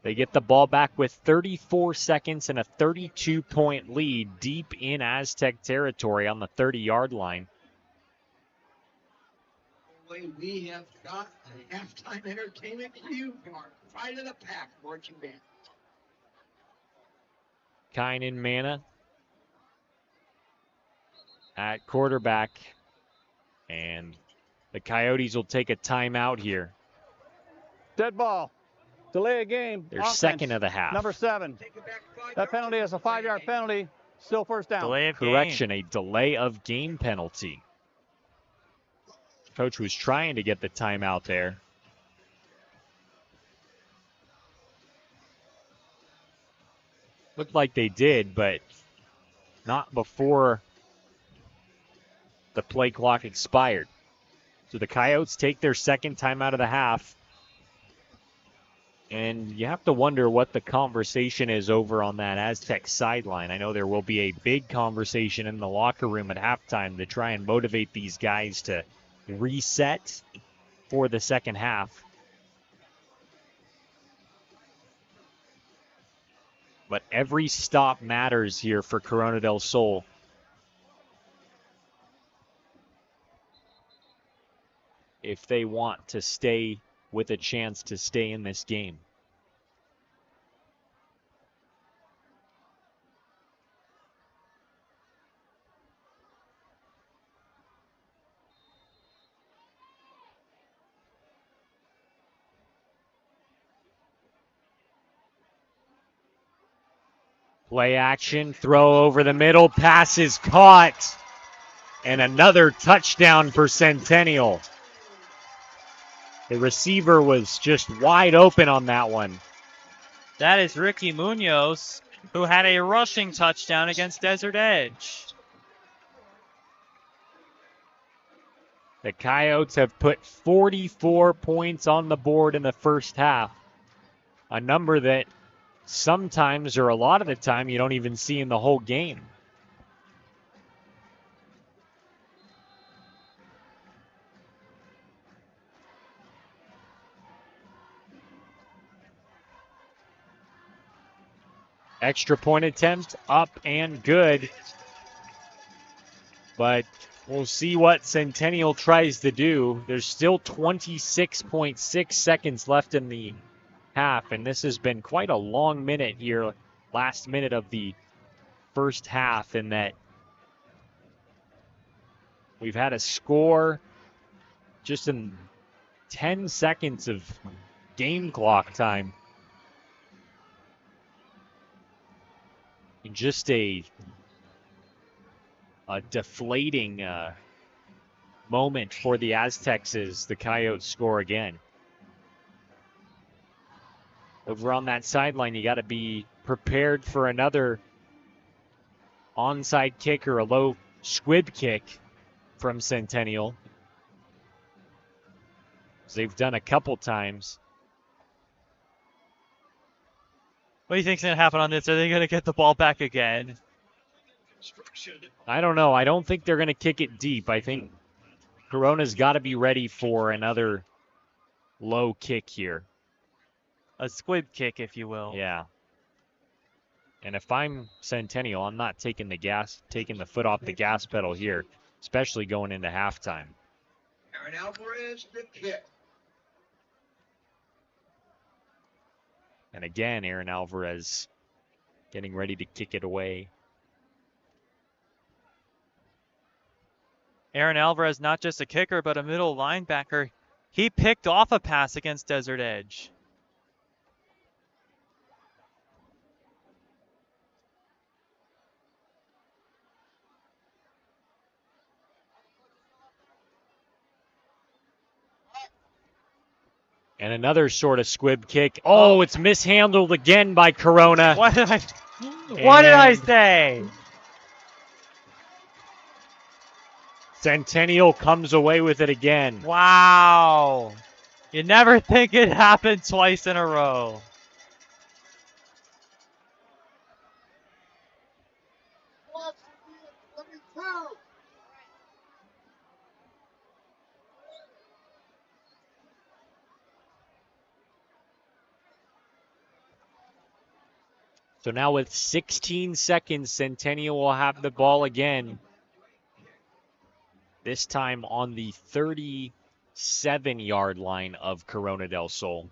They get the ball back with 34 seconds and a 32-point lead deep in Aztec territory on the 30-yard line. We have got a halftime entertainment for you, Mark. Pride of the Pack marching band. Kynan Mana at quarterback. And the Coyotes will take a timeout here. Dead ball. Delay a game. Their Offense. second of the half. Number 7. That penalty is a 5-yard penalty. Still first down. Delay of Correction, game. a delay of game penalty. Coach was trying to get the timeout there. Looked like they did, but not before the play clock expired. So the Coyotes take their second timeout of the half. And you have to wonder what the conversation is over on that Aztec sideline. I know there will be a big conversation in the locker room at halftime to try and motivate these guys to reset for the second half. But every stop matters here for Corona del Sol. If they want to stay with a chance to stay in this game. Play action, throw over the middle, pass is caught. And another touchdown for Centennial. The receiver was just wide open on that one. That is Ricky Munoz, who had a rushing touchdown against Desert Edge. The Coyotes have put 44 points on the board in the first half. A number that sometimes, or a lot of the time, you don't even see in the whole game. Extra point attempt, up and good. But we'll see what Centennial tries to do. There's still 26.6 seconds left in the half, and this has been quite a long minute here, last minute of the first half, in that we've had a score just in 10 seconds of game clock time. And just a deflating moment for the Aztecs as the Coyotes score again. Over on that sideline, you got to be prepared for another onside kick or a low squib kick from Centennial, as they've done a couple times. What do you think's going to happen on this? Are they going to get the ball back again? I don't know. I don't think they're going to kick it deep. I think Corona's got to be ready for another low kick here. A squib kick, if you will. Yeah. And if I'm Centennial, I'm not taking the foot off the gas pedal here, especially going into halftime. Aaron Alvarez, the kick. And again, Aaron Alvarez getting ready to kick it away. Aaron Alvarez, not just a kicker, but a middle linebacker. He picked off a pass against Desert Edge. And another sort of squib kick. Oh, it's mishandled again by Corona. What did I say? Centennial comes away with it again. Wow. You never think it happened twice in a row. So now with 16 seconds, Centennial will have the ball again. This time on the 37-yard line of Corona del Sol.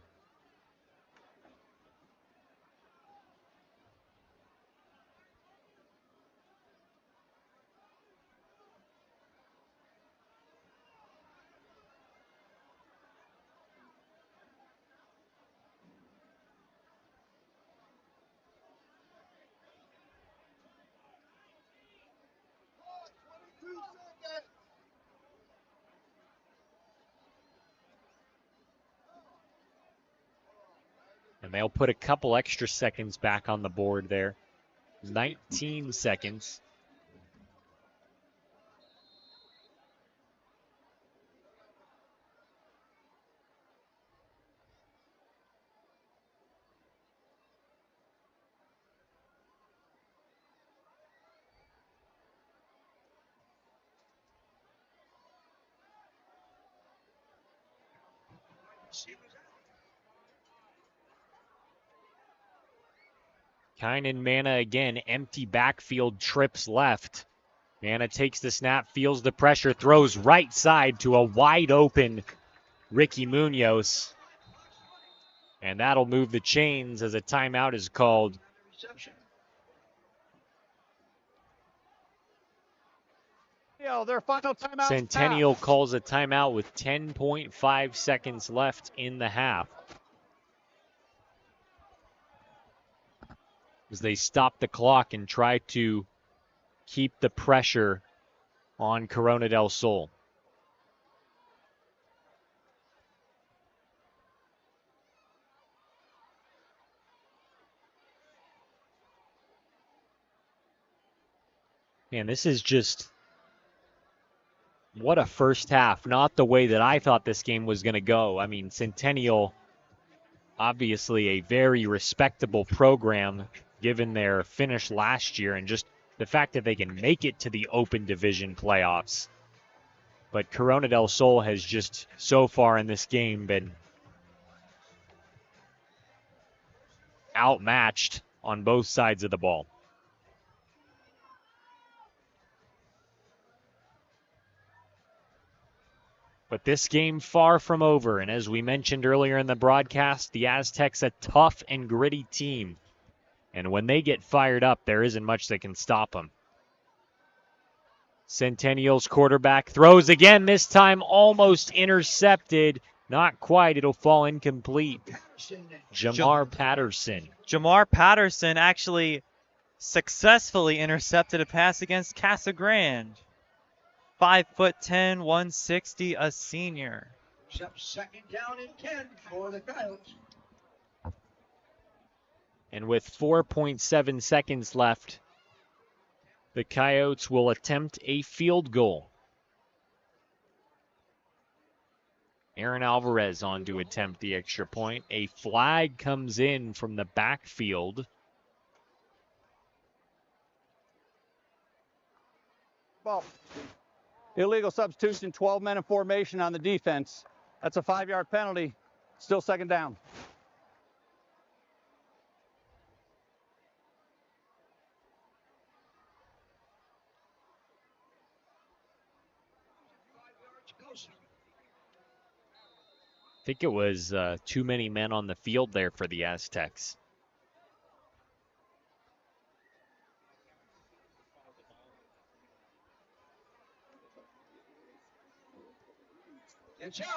And they'll put a couple extra seconds back on the board there. 19 seconds. Kynan Mana again, empty backfield, trips left. Mana takes the snap, feels the pressure, throws right side to a wide open Ricky Munoz. And that'll move the chains as a timeout is called. Their final timeout. Centennial calls a timeout with 10.5 seconds left in the half. as they stop the clock and try to keep the pressure on Corona del Sol. Man, this is just, what a first half. Not the way that I thought this game was going to go. I mean, Centennial, obviously a very respectable program given their finish last year and just the fact that they can make it to the Open Division playoffs. But Corona del Sol has just so far in this game been outmatched on both sides of the ball. But this game far from over, and as we mentioned earlier in the broadcast, the Aztecs a tough and gritty team. And when they get fired up, there isn't much that can stop them. Centennial's quarterback throws again, this time almost intercepted. Not quite, it'll fall incomplete. Jamar Patterson. Jamar Patterson actually successfully intercepted a pass against Casa Grande. 5'10", 160, a senior. Second down and 10 for the Coyotes. And with 4.7 seconds left, the Coyotes will attempt a field goal. Aaron Alvarez on to attempt the extra point. A flag comes in from the backfield. Ball. Illegal substitution, 12 men in formation on the defense. That's a 5-yard penalty. Still second down. I think it was too many men on the field there for the Aztecs.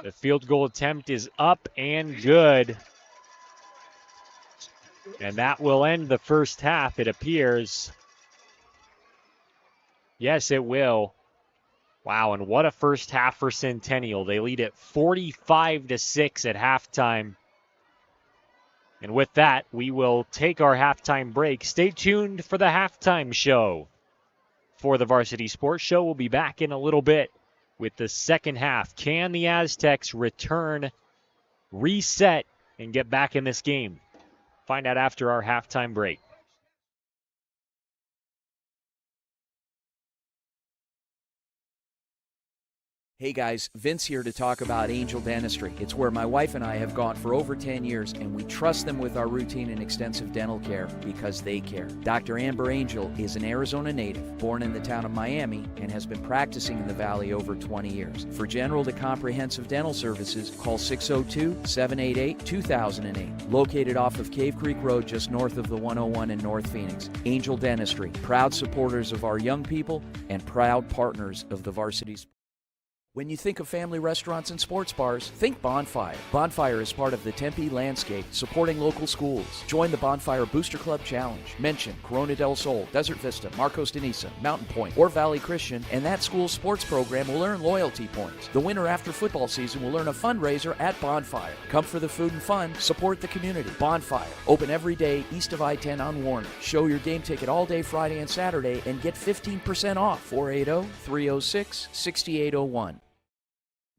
The field goal attempt is up and good. And that will end the first half, it appears. Yes, it will. Wow, and what a first half for Centennial. They lead at 45-6 at halftime. And with that, we will take our halftime break. Stay tuned for the halftime show. For the Varsity Sports Show, we'll be back in a little bit with the second half. Can the Aztecs return, reset, and get back in this game? Find out after our halftime break. Hey guys, Vince here to talk about Angel Dentistry. It's where my wife and I have gone for over 10 years, and we trust them with our routine and extensive dental care because they care. Dr. Amber Angel is an Arizona native, born in the town of Miami, and has been practicing in the Valley over 20 years. For general to comprehensive dental services, call 602-788-2008. Located off of Cave Creek Road just north of the 101 in North Phoenix. Angel Dentistry, proud supporters of our young people and proud partners of the Varsity. When you think of family restaurants and sports bars, think Bonfire. Bonfire is part of the Tempe landscape, supporting local schools. Join the Bonfire Booster Club Challenge. Mention Corona del Sol, Desert Vista, Marcos de Niza, Mountain Point, or Valley Christian, and that school's sports program will earn loyalty points. The winner after football season will earn a fundraiser at Bonfire. Come for the food and fun, support the community. Bonfire, open every day east of I-10 on Warner. Show your game ticket all day Friday and Saturday and get 15% off. 480-306-6801.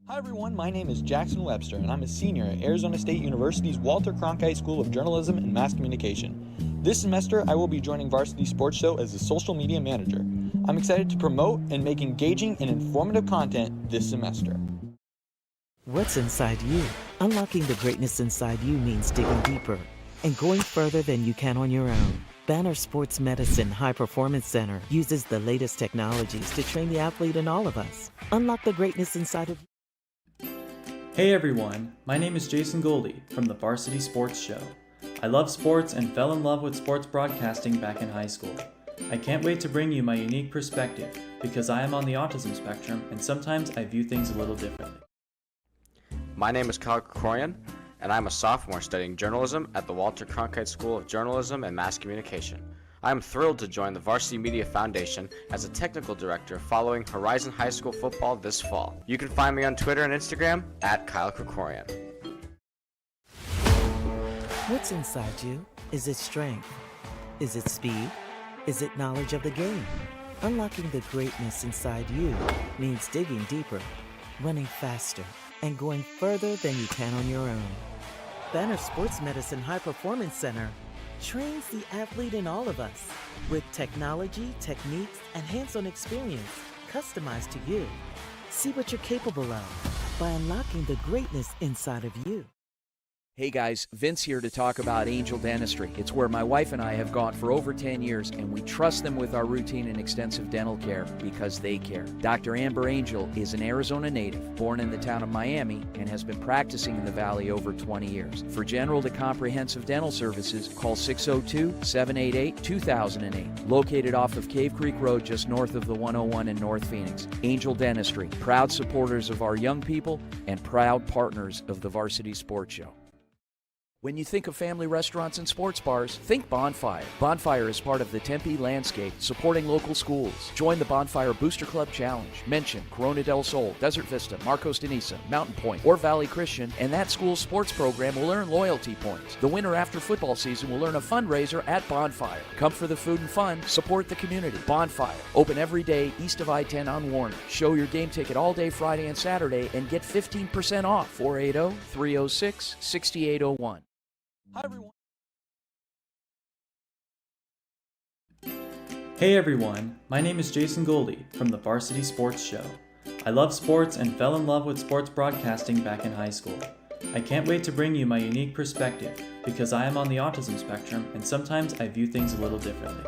Hi everyone, my name is Jackson Webster and I'm a senior at Arizona State University's Walter Cronkite School of Journalism and Mass Communication. This semester, I will be joining Varsity Sports Show as the social media manager. I'm excited to promote and make engaging and informative content this semester. What's inside you? Unlocking the greatness inside you means digging deeper and going further than you can on your own. Banner Sports Medicine High Performance Center uses the latest technologies to train the athlete in all of us. Unlock the greatness inside of you. Hey everyone, my name is Jason Goldie from the Varsity Sports Show. I love sports and fell in love with sports broadcasting back in high school. I can't wait to bring you my unique perspective because I am on the autism spectrum and sometimes I view things a little differently. My name is Kyle Krikorian, and I'm a sophomore studying journalism at the Walter Cronkite School of Journalism and Mass Communication. I am thrilled to join the Varsity Media Foundation as a technical director following Horizon High School football this fall. You can find me on Twitter and Instagram at Kyle Krikorian. What's inside you? Is it strength? Is it speed? Is it knowledge of the game? Unlocking the greatness inside you means digging deeper, running faster, and going further than you can on your own. Banner Sports Medicine High Performance Center trains the athlete in all of us with technology, techniques, and hands-on experience customized to you. See what you're capable of by unlocking the greatness inside of you. Hey guys, Vince here to talk about Angel Dentistry. It's where my wife and I have gone for over 10 years, and we trust them with our routine and extensive dental care because they care. Dr. Amber Angel is an Arizona native, born in the town of Miami, and has been practicing in the Valley over 20 years. For general to comprehensive dental services, call 602-788-2008. Located off of Cave Creek Road just north of the 101 in North Phoenix. Angel Dentistry, proud supporters of our young people and proud partners of the Varsity Sports Show. When you think of family restaurants and sports bars, think Bonfire. Bonfire is part of the Tempe landscape, supporting local schools. Join the Bonfire Booster Club Challenge. Mention Corona del Sol, Desert Vista, Marcos de Niza, Mountain Point, or Valley Christian, and that school's sports program will earn loyalty points. The winner after football season will earn a fundraiser at Bonfire. Come for the food and fun, support the community. Bonfire, open every day east of I-10 on Warner. Show your game ticket all day Friday and Saturday and get 15% off. 480-306-6801. Hi, everyone. Hey everyone, my name is Jason Goldie from the Varsity Sports Show. I love sports and fell in love with sports broadcasting back in high school. I can't wait to bring you my unique perspective because I am on the autism spectrum and sometimes I view things a little differently.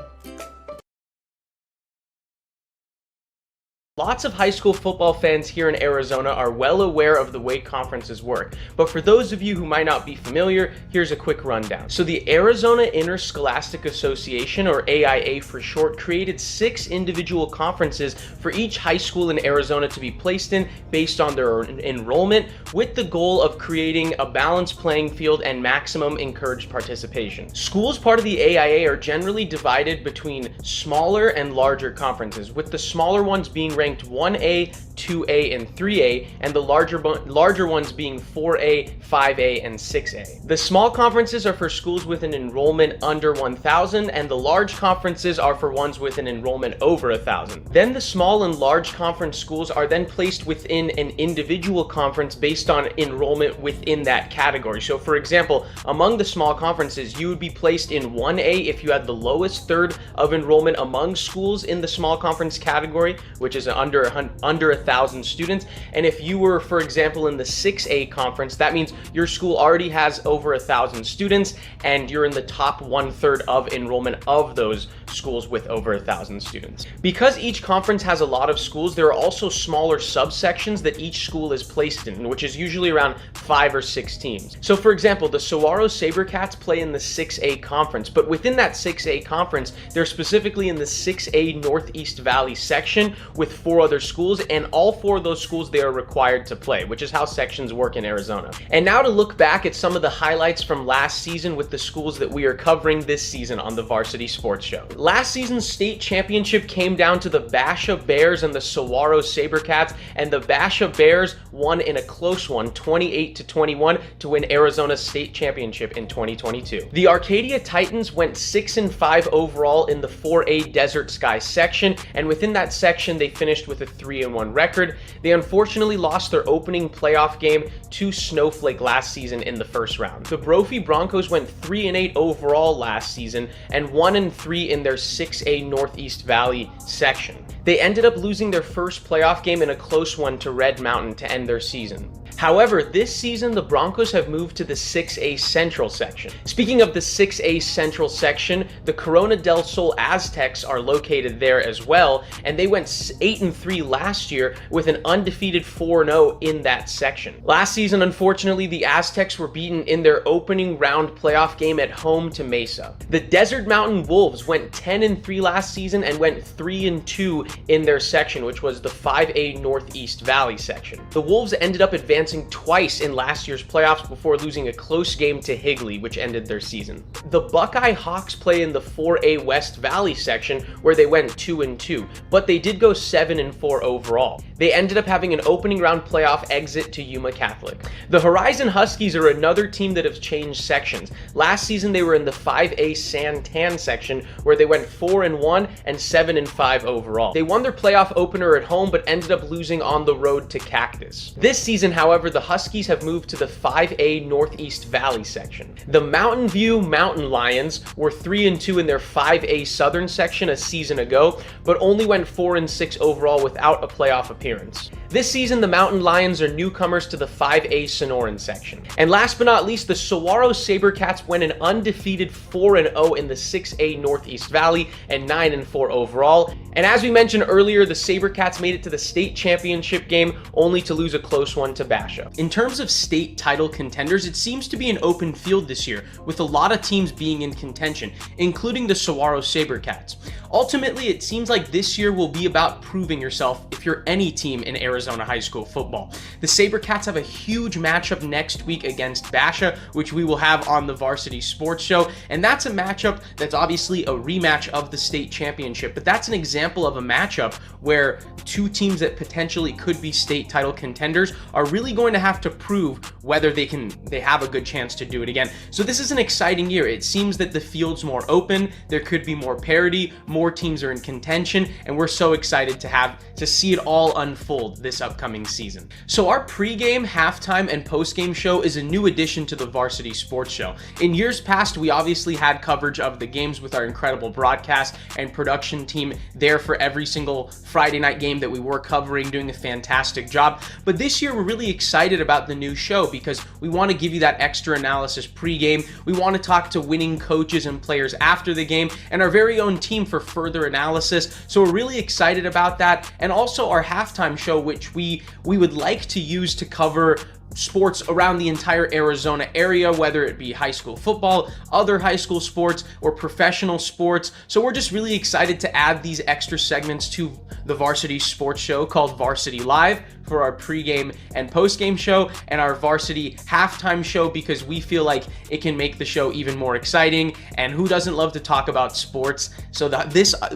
Lots of high school football fans here in Arizona are well aware of the way conferences work, but for those of you who might not be familiar, here's a quick rundown. So the Arizona Interscholastic Association, or AIA for short, created 6 individual conferences for each high school in Arizona to be placed in based on their enrollment, with the goal of creating a balanced playing field and maximum encouraged participation. Schools part of the AIA are generally divided between smaller and larger conferences, with the smaller ones being ranked 1A, 2A, and 3A, and the larger ones being 4A, 5A, and 6A. The small conferences are for schools with an enrollment under 1,000, and the large conferences are for ones with an enrollment over 1,000. Then the small and large conference schools are then placed within an individual conference based on enrollment within that category. So for example, among the small conferences, you would be placed in 1A if you had the lowest third of enrollment among schools in the small conference category, which is under 1,000 students. And if you were, for example, in the 6A conference, that means your school already has over 1,000 students and you're in the top 1/3 of enrollment of those schools with over 1,000 students. Because each conference has a lot of schools, there are also smaller subsections that each school is placed in, which is usually around 5 or 6 teams. So for example, the Saguaro Sabercats play in the 6A conference, but within that 6A conference, they're specifically in the 6A Northeast Valley section with 4 other schools, and all 4 of those schools they are required to play, which is how sections work in Arizona. And now to look back at some of the highlights from last season with the schools that we are covering this season on the Varsity Sports Show. Last season's state championship came down to the Basha Bears and the Saguaro Sabercats, and the Basha Bears won in a close one, 28-21, to win Arizona's state championship in 2022. The Arcadia Titans went 6-5 overall in the 4A Desert Sky section, and within that section they finished with a 3-1 record. They unfortunately lost their opening playoff game to Snowflake last season in the first round. The Brophy Broncos went 3-8 overall last season and 1-3 in their 6A Northeast Valley section. They ended up losing their first playoff game in a close one to Red Mountain to end their season. However, this season, the Broncos have moved to the 6A Central section. Speaking of the 6A Central section, the Corona del Sol Aztecs are located there as well, and they went 8-4 8-3 last year with an undefeated 4-0 in that section. Last season, unfortunately, the Aztecs were beaten in their opening round playoff game at home to Mesa. The Desert Mountain Wolves went 10-3 last season and went 3-2 in their section, which was the 5A Northeast Valley section. The Wolves ended up advancing twice in last year's playoffs before losing a close game to Higley, which ended their season. The Buckeye Hawks play in the 4A West Valley section, where they went 2-2, but they did go 7-4 overall. They ended up having an opening round playoff exit to Yuma Catholic. The Horizon Huskies are another team that have changed sections. Last season they were in the 5A Santan section, where they went 4-1 and 7-5 overall. They won their playoff opener at home, but ended up losing on the road to Cactus. This season, however, the Huskies have moved to the 5A Northeast Valley section. The Mountain View Mountain Lions were 3-2 in their 5A Southern section a season ago, but only went 4-6 overall without a playoff appearance. This season, the Mountain Lions are newcomers to the 5A Sonoran section. And last but not least, the Saguaro Sabercats went an undefeated 4-0 in the 6A Northeast Valley and 9-4 overall. And as we mentioned earlier, the Sabercats made it to the state championship game, only to lose a close one to Basha. In terms of state title contenders, it seems to be an open field this year, with a lot of teams being in contention, including the Saguaro Sabercats. Ultimately, it seems like this year will be about proving yourself if you're any team in Arizona high school football. The Sabercats have a huge matchup next week against Basha, which we will have on the Varsity Sports Show, and that's a matchup that's obviously a rematch of the state championship, but that's an example of a matchup where two teams that potentially could be state title contenders are really going to have to prove whether they have a good chance to do it again. So this is an exciting year. It seems that the field's more open, there could be more parity, more teams are in contention, and we're so excited to see it all unfold this upcoming season. So our pregame, halftime, and postgame show is a new addition to the Varsity Sports Show. In years past, we obviously had coverage of the games with our incredible broadcast and production team there for every single Friday night game that we were covering, doing a fantastic job. But this year, we're really excited about the new show because we want to give you that extra analysis pregame. We want to talk to winning coaches and players after the game and our very own team for further analysis. So we're really excited about that. And also our halftime show, which we would like to use to cover sports around the entire Arizona area, whether it be high school football, other high school sports, or professional sports. So we're just really excited to add these extra segments to the Varsity Sports Show called Varsity Live for our pregame and postgame show, and our Varsity halftime show because we feel like it can make the show even more exciting, and who doesn't love to talk about sports? So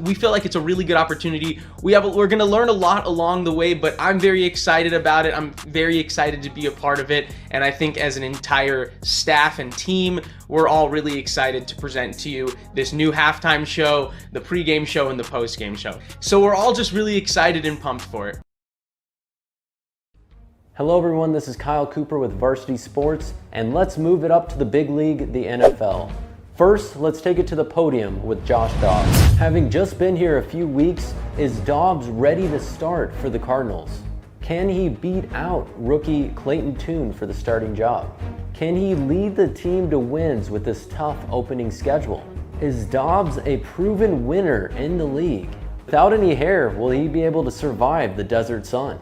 we feel like it's a really good opportunity. We're going to learn a lot along the way, but I'm very excited about it. I'm very excited to be a part of it, and I think as an entire staff and team, we're all really excited to present to you this new halftime show, the pregame show, and the postgame show. So we're all just really excited and pumped for it. Hello everyone, this is Kyle Cooper with Varsity Sports, and let's move it up to the big league, the NFL. First, let's take it to the podium with Josh Dobbs. Having just been here a few weeks, is Dobbs ready to start for the Cardinals? Can he beat out rookie Clayton Tune for the starting job? Can he lead the team to wins with this tough opening schedule? Is Dobbs a proven winner in the league? Without any hair, will he be able to survive the desert sun?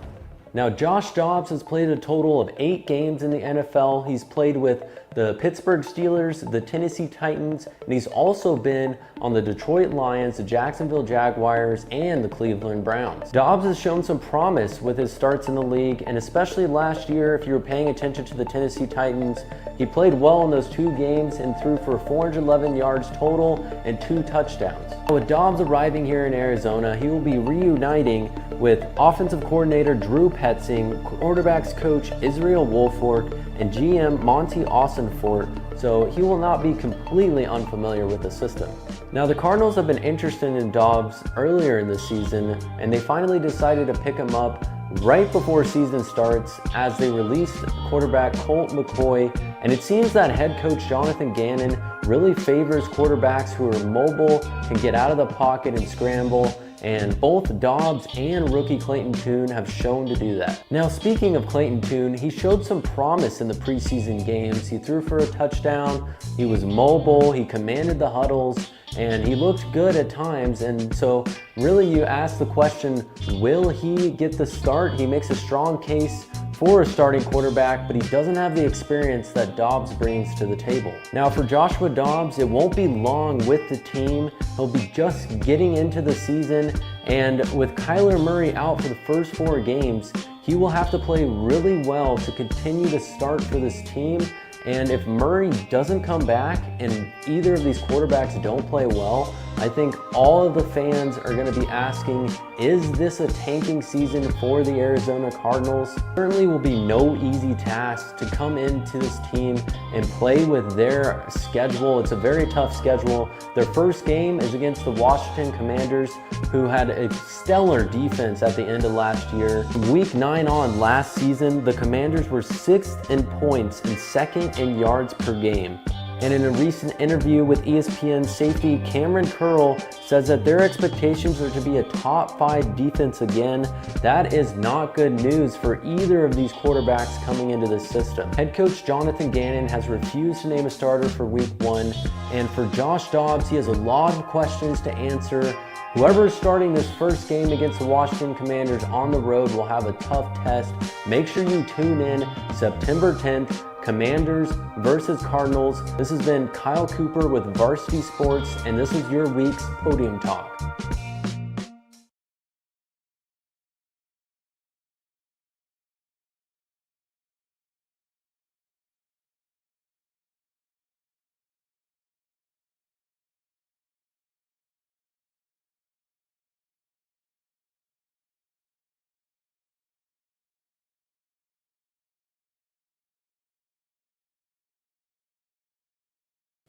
Now, Josh Dobbs has played a total of 8 games in the NFL. He's played with the Pittsburgh Steelers, the Tennessee Titans, and he's also been on the Detroit Lions, the Jacksonville Jaguars, and the Cleveland Browns. Dobbs has shown some promise with his starts in the league, and especially last year, if you were paying attention to the Tennessee Titans, he played well in those 2 games and threw for 411 yards total and 2 touchdowns. With Dobbs arriving here in Arizona, he will be reuniting with offensive coordinator Drew Petzing, quarterbacks coach Israel Wolford, and GM Monty Austinfort, so he will not be completely unfamiliar with the system. Now, the Cardinals have been interested in Dobbs earlier in the season, and they finally decided to pick him up right before season starts as they released quarterback Colt McCoy, and it seems that head coach Jonathan Gannon really favors quarterbacks who are mobile, can get out of the pocket and scramble, and both Dobbs and rookie Clayton Tune have shown to do that. Now, speaking of Clayton Tune, he showed some promise in the preseason games. He threw for a touchdown, he was mobile, he commanded the huddles, and he looked good at times. And so really you ask the question, will he get the start? He makes a strong case for a starting quarterback, but he doesn't have the experience that Dobbs brings to the table. Now for Joshua Dobbs, it won't be long with the team. He'll be just getting into the season, and with Kyler Murray out for the first 4 games, he will have to play really well to continue to start for this team. And if Murray doesn't come back and either of these quarterbacks don't play well, I think all of the fans are going to be asking, is this a tanking season for the Arizona Cardinals? Certainly will be no easy task to come into this team and play with their schedule. It's a very tough schedule. Their first game is against the Washington Commanders, who had a stellar defense at the end of last year. From week 9 on last season, the Commanders were 6th in points and 2nd in yards per game. And in a recent interview with ESPN safety Cameron Curl says that their expectations are to be a top 5 defense again. That is not good news for either of these quarterbacks coming into this system. Head coach Jonathan Gannon has refused to name a starter for week 1. And for Josh Dobbs, he has a lot of questions to answer. Whoever is starting this first game against the Washington Commanders on the road will have a tough test. Make sure you tune in September 10th. Commanders versus Cardinals. This has been Kyle Cooper with Varsity Sports, and this is your week's Podium Talk.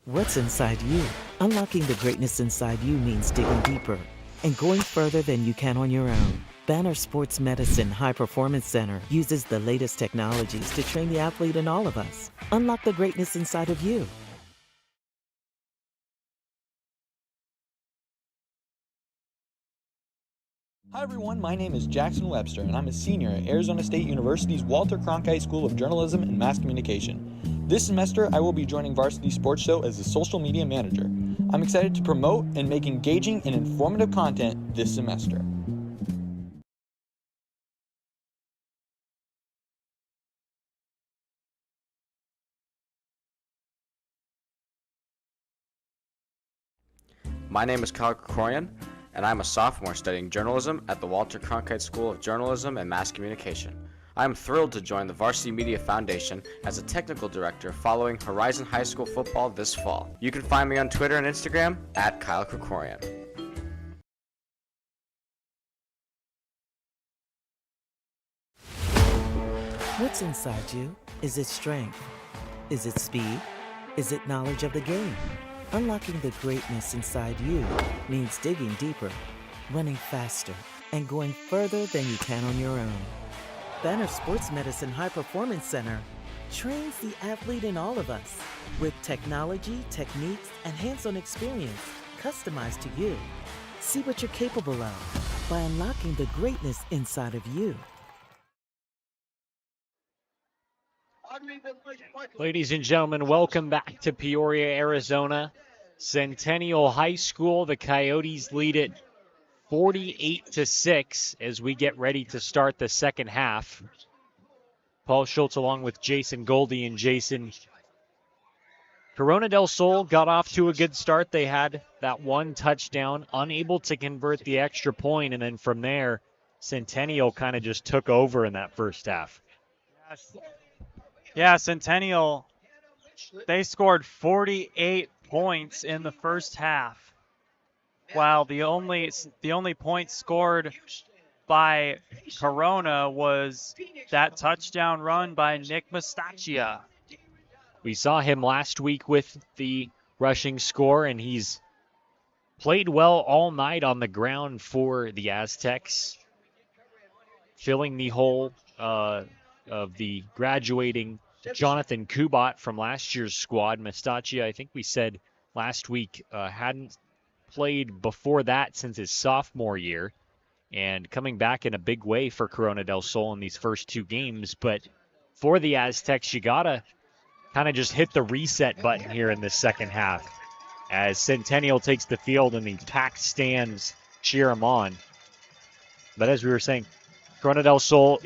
What's inside you? Unlocking the greatness inside you means digging deeper and going further than you can on your own. Banner Sports Medicine High Performance Center uses the latest technologies to train the athlete in all of us. Unlock the greatness inside of you. Hi everyone, my name is Jackson Webster and I'm a senior at Arizona State University's Walter Cronkite School of Journalism and Mass Communication. This semester, I will be joining Varsity Sports Show as the social media manager. I'm excited to promote and make engaging and informative content this semester. My name is Kyle Krikorian, and I'm a sophomore studying journalism at the Walter Cronkite School of Journalism and Mass Communication. I am thrilled to join the Varsity Media Foundation as a technical director following Horizon High School football this fall. You can find me on Twitter and Instagram at Kyle Krikorian. What's inside you? Is it strength? Is it speed? Is it knowledge of the game? Unlocking the greatness inside you means digging deeper, running faster, and going further than you can on your own. Banner Sports Medicine High Performance Center trains the athlete in all of us with technology, techniques, and hands-on experience customized to you. See what you're capable of by unlocking the greatness inside of you. Ladies and gentlemen, welcome back to Peoria, Arizona. Centennial High School, the Coyotes lead it 48-6 as we get ready to start the second half. Paul Schultz along with Jason Goldie. And Jason, Corona del Sol got off to a good start. They had that one touchdown, unable to convert the extra point, and then from there, Centennial kind of just took over in that first half. Yeah, Centennial, they scored 48 points in the first half. While the only point scored by Corona was that touchdown run by Nick Mastachia. We saw him last week with the rushing score, and he's played well all night on the ground for the Aztecs, filling the hole of the graduating Jonathan Kubot from last year's squad. Mastachia, I think we said last week, hadn't played before that since his sophomore year, and coming back in a big way for Corona del Sol in these first 2 games. But for the Aztecs, you got to kind of just hit the reset button here in this second half as Centennial takes the field and the packed stands cheer him on. But as we were saying, Corona del Sol,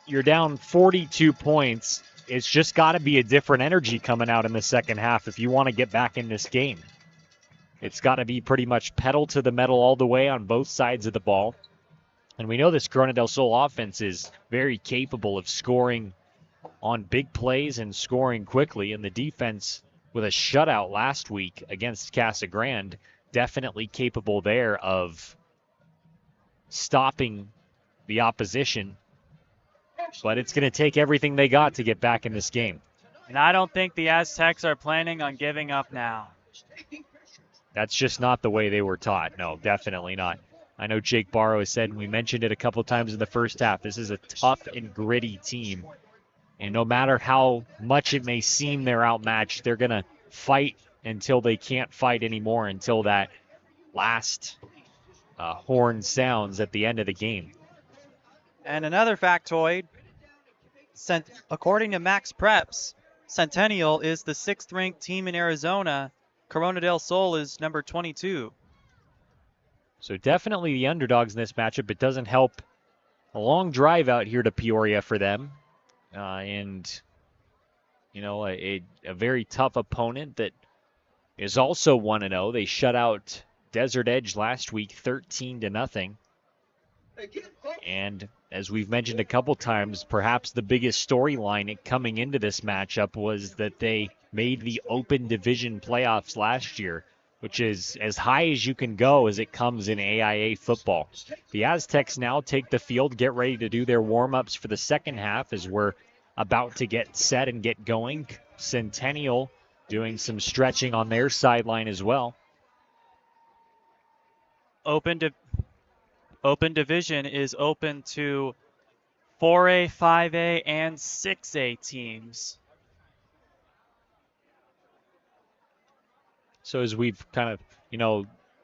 you're down 42 points. It's just got to be a different energy coming out in the second half if you want to get back in this game. It's got to be pretty much pedal to the metal all the way on both sides of the ball. And we know this Corona del Sol offense is very capable of scoring on big plays and scoring quickly. And the defense, with a shutout last week against Casa Grande, definitely capable there of stopping the opposition. But it's going to take everything they got to get back in this game. And I don't think the Aztecs are planning on giving up now. That's just not the way they were taught. No, definitely not. I know Jake Barrow has said, and we mentioned it a couple times in the first half, this is a tough and gritty team. And no matter how much it may seem they're outmatched, they're going to fight until they can't fight anymore, until that last horn sounds at the end of the game. And another factoid, according to Max Preps, Centennial is the 6th ranked team in Arizona. Corona del Sol is number 22. So definitely the underdogs in this matchup. It doesn't help a long drive out here to Peoria for them. And, a very tough opponent that is also 1-0. They shut out Desert Edge last week 13-0. And as we've mentioned a couple times, perhaps the biggest storyline coming into this matchup was that they made the open division playoffs last year, which is as high as you can go as it comes in AIA football. The Aztecs now take the field, get ready to do their warm-ups for the second half as we're about to get set and get going. Centennial doing some stretching on their sideline as well. Open division is open to 4A, 5A, and 6A teams. So as we've kind of,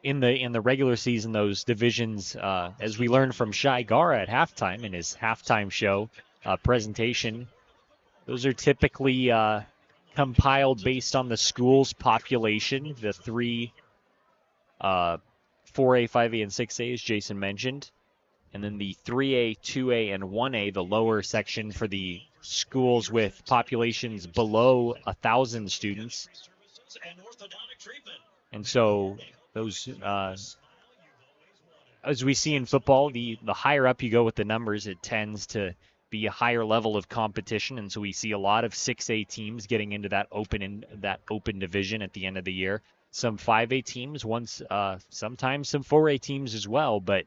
in the regular season, those divisions, as we learned from Shai Gara at halftime in his halftime show presentation, those are typically compiled based on the school's population, the 3 4A, 5A, and 6A, as Jason mentioned. And then the 3A, 2A, and 1A, the lower section for the schools with populations below 1,000 students. And so those, as we see in football, the higher up you go with the numbers, it tends to be a higher level of competition. And so we see a lot of 6A teams getting into that open division at the end of the year. Some 5A teams, sometimes some 4A teams as well. But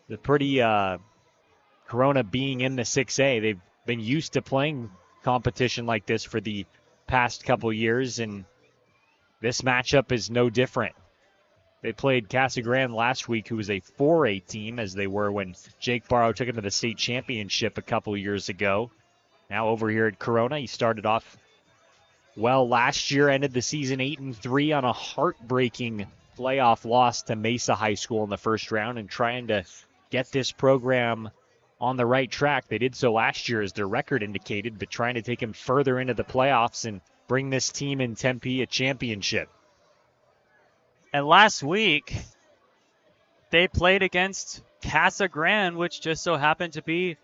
the pretty Corona being in the 6A, they've been used to playing competition like this for the past couple years, and this matchup is no different. They played Casa Grande last week, who was a 4A team, as they were when Jake Barrow took him to the state championship a couple years ago. Now over here at Corona, he started off well last year, ended the season 8-3 on a heartbreaking playoff loss to Mesa High School in the first round, and trying to get this program on the right track. They did so last year, as their record indicated, but trying to take him further into the playoffs and bring this team in Tempe a championship. And last week, they played against Casa Grande, which just so happened to be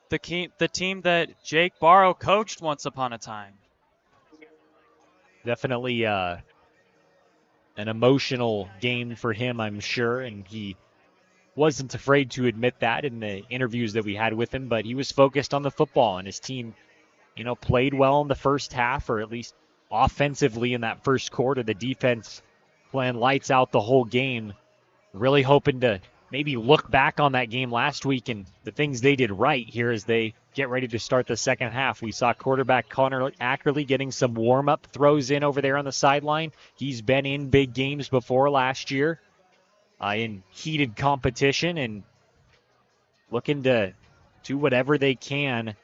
the team that Jake Barrow coached once upon a time. Definitely an emotional game for him, I'm sure, and he wasn't afraid to admit that in the interviews that we had with him, but he was focused on the football, and his team, played well in the first half, or at least offensively in that first quarter. The defense playing lights out the whole game, really hoping to maybe look back on that game last week and the things they did right here as they get ready to start the second half. We saw quarterback Connor Ackerley getting some warm-up throws in over there on the sideline. He's been in big games before last year in heated competition, and looking to do whatever they can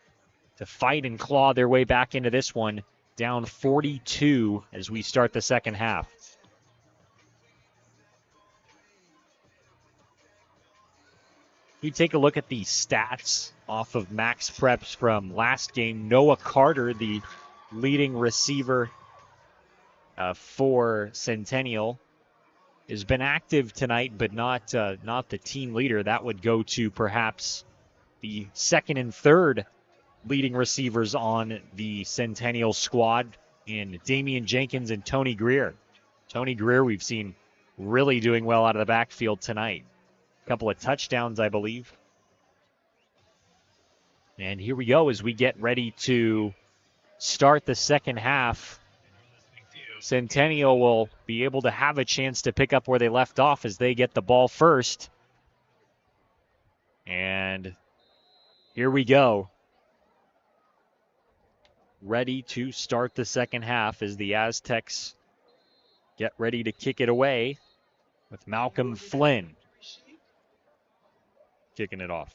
to fight and claw their way back into this one, down 42 as we start the second half. We take a look at the stats off of Max Preps from last game. Noah Carter, the leading receiver for Centennial, has been active tonight, but not the team leader. That would go to perhaps the second and third leading receivers on the Centennial squad in Damian Jenkins and Tony Greer. Tony Greer, we've seen really doing well out of the backfield tonight. A couple of touchdowns, I believe. And here we go as we get ready to start the second half. Centennial will be able to have a chance to pick up where they left off as they get the ball first. And here we go. Ready to start the second half as the Aztecs get ready to kick it away with Malcolm Flynn kicking it off.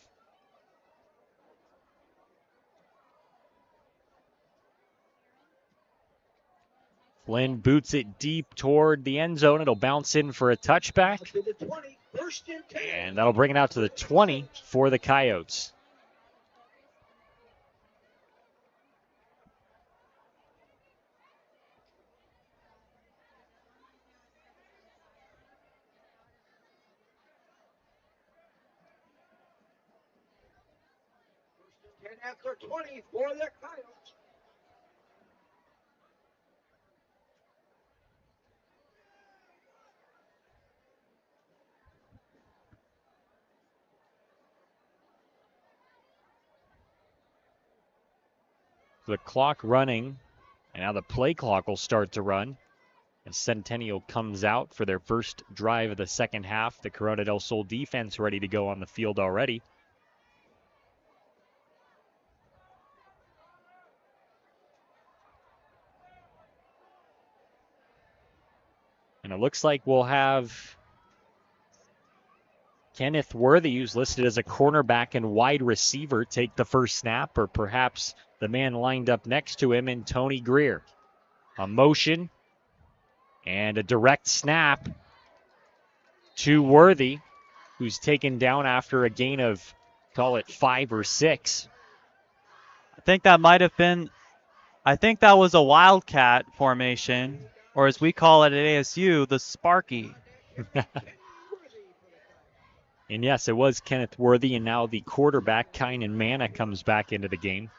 Flynn boots it deep toward the end zone. It'll bounce in for a touchback. And that'll bring it out to the 20 for the Coyotes. After 20 for the Coyotes. The clock running, and now the play clock will start to run as Centennial comes out for their first drive of the second half. The Corona del Sol defense ready to go on the field already. And it looks like we'll have Kenneth Worthy, who's listed as a cornerback and wide receiver, take the first snap, or perhaps the man lined up next to him in Tony Greer. A motion and a direct snap to Worthy, who's taken down after a gain of, call it 5 or 6. I think that was a wildcat formation, or as we call it at ASU, the Sparky. And yes, it was Kenneth Worthy, and now the quarterback, Kynan Manna, comes back into the game.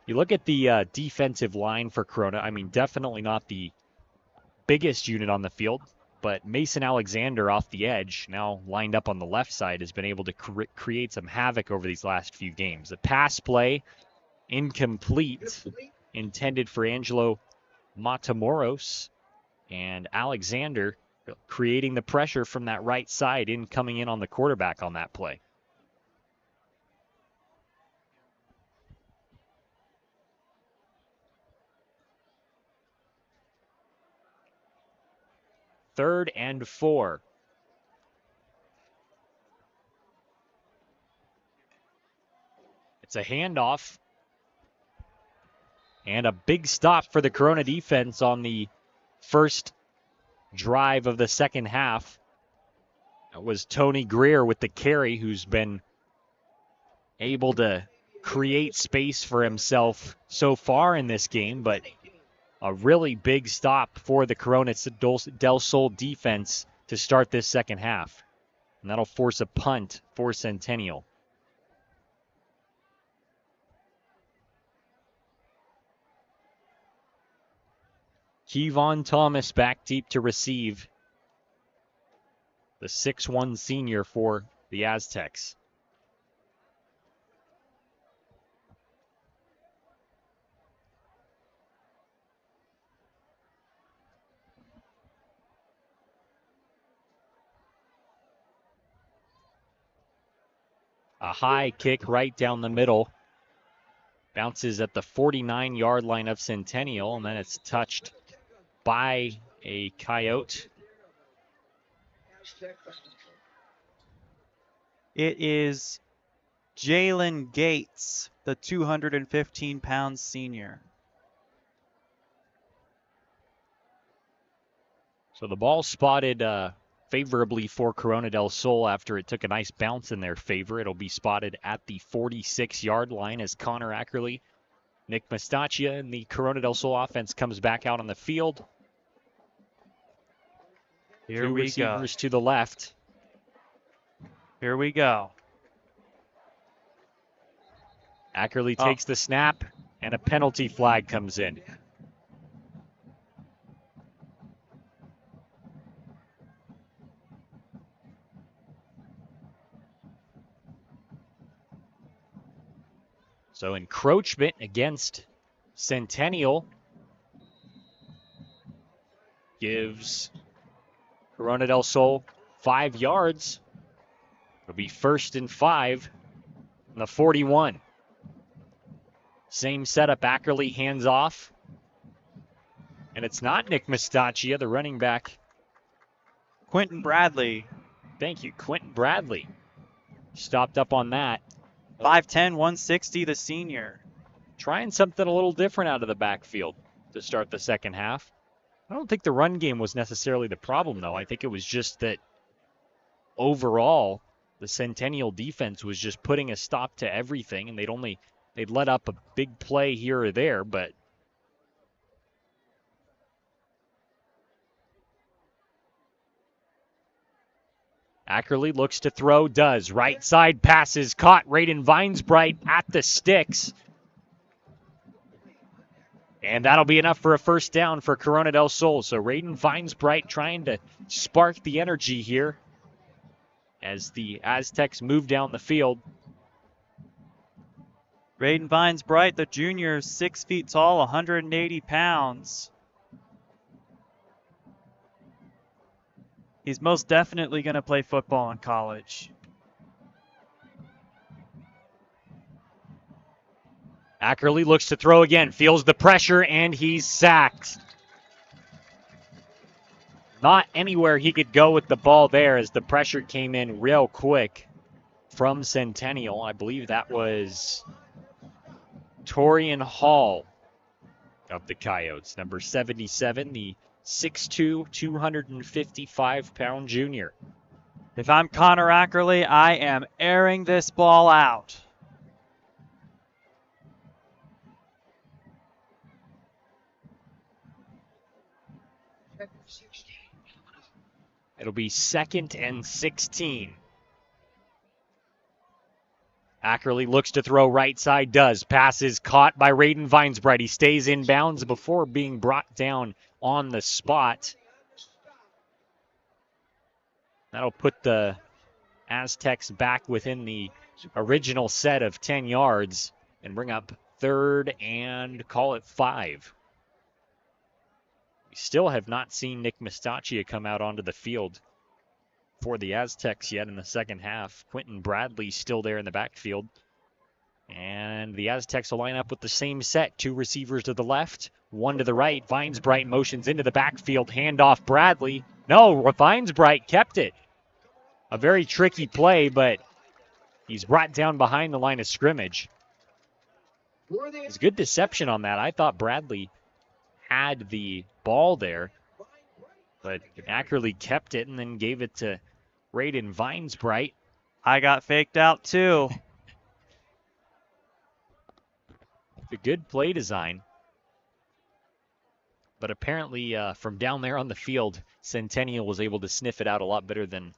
You look at the defensive line for Corona. I mean, definitely not the biggest unit on the field, but Mason Alexander off the edge, now lined up on the left side, has been able to create some havoc over these last few games. The pass play, incomplete, intended for Angelo Matamoros, and Alexander creating the pressure from that right side coming in on the quarterback on that play. Third and 4. It's a handoff. And a big stop for the Corona defense on the first drive of the second half. That was Tony Greer with the carry, who's been able to create space for himself so far in this game, but a really big stop for the Corona del Sol defense to start this second half. And that'll force a punt for Centennial. Kevon Thomas back deep to receive. The 6'1 senior for the Aztecs. A high kick right down the middle. Bounces at the 49-yard line of Centennial, and then it's touched by a Coyote. It is Jalen Gates, the 215-pound senior. So the ball spotted favorably for Corona del Sol after it took a nice bounce in their favor. It'll be spotted at the 46-yard line as Connor Ackerley, Nick Mastachia, and the Corona del Sol offense comes back out on the field. Here Two we receivers to the left. Here we go. Ackerley takes the snap, and a penalty flag comes in. So encroachment against Centennial gives Corona del Sol 5 yards. It'll be 1st and 5 on the 41. Same setup, Ackerley hands off. And it's not Nick Mastachia, the running back. Quentin Bradley. Thank you, Quentin Bradley. Stopped up on that. 5'10", 160, the senior. Trying something a little different out of the backfield to start the second half. I don't think the run game was necessarily the problem, though. I think it was just that overall, the Centennial defense was just putting a stop to everything, and they'd let up a big play here or there, but Ackerley looks to throw, does. Right side passes caught. Raiden Vinesbright at the sticks. And that'll be enough for a first down for Corona del Sol. So Raiden Vinesbright trying to spark the energy here as the Aztecs move down the field. Raiden Vinesbright, the junior, 6 feet tall, 180 pounds. He's most definitely going to play football in college. Ackerley looks to throw again, feels the pressure, and he's sacked. Not anywhere he could go with the ball there as the pressure came in real quick from Centennial. I believe that was Torian Hall of the Coyotes, number 77, the 6'2", 255-pound junior. If I'm Connor Ackerley, I am airing this ball out. It'll be 2nd and 16. Ackerley looks to throw right side, does. Pass is caught by Raiden Vinesbright. He stays in bounds before being brought down on the spot. That'll put the Aztecs back within the original set of 10 yards and bring up 3rd and call it 5. We still have not seen Nick Mastachia come out onto the field for the Aztecs yet in the second half. Quentin Bradley still there in the backfield. And the Aztecs will line up with the same set. 2 receivers to the left, 1 to the right. Vinesbright motions into the backfield. Handoff Bradley. No, Vinesbright kept it. A very tricky play, but he's brought down behind the line of scrimmage. It's good deception on that. I thought Bradley had the ball there, but Ackerley kept it and then gave it to Raiden Vinesbright. I got faked out too. It's a good play design. But apparently from down there on the field, Centennial was able to sniff it out a lot better than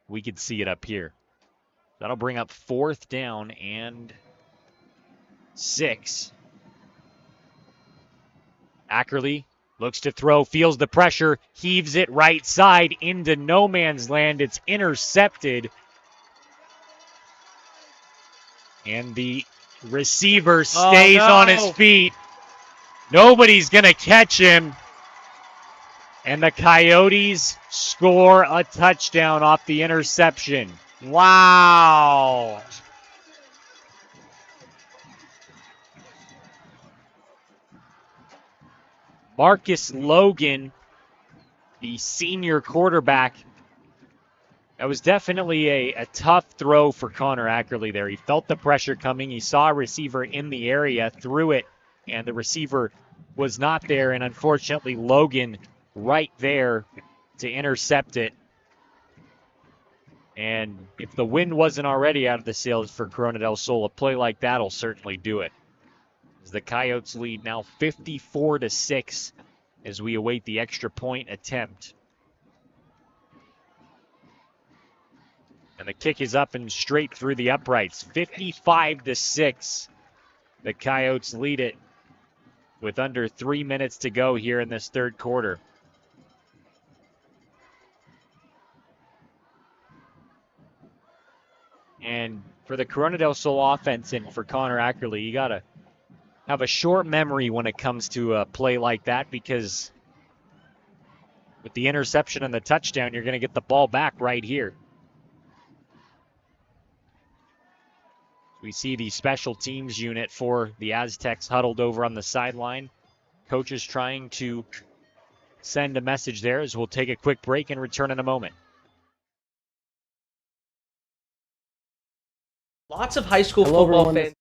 we could see it up here. That'll bring up 4th down and 6. Ackerley looks to throw, feels the pressure, heaves it right side into no man's land. It's intercepted. And the receiver stays on his feet. Nobody's going to catch him. And the Coyotes score a touchdown off the interception. Wow. Marcus Logan, the senior quarterback. That was definitely a tough throw for Connor Ackerley there. He felt the pressure coming. He saw a receiver in the area, threw it, and the receiver was not there. And unfortunately, Logan right there to intercept it. And if the wind wasn't already out of the sails for Corona del Sol, a play like that will certainly do it. As the Coyotes lead now 54-6 as we await the extra point attempt. And the kick is up and straight through the uprights. 55-6. The Coyotes lead it with under 3 minutes to go here in this third quarter. And for the Corona del Sol offense and for Connor Ackerley, you got to have a short memory when it comes to a play like that, because with the interception and the touchdown, you're going to get the ball back right here. We see the special teams unit for the Aztecs huddled over on the sideline. Coaches trying to send a message there, as we'll take a quick break and return in a moment. Lots of high school football fans.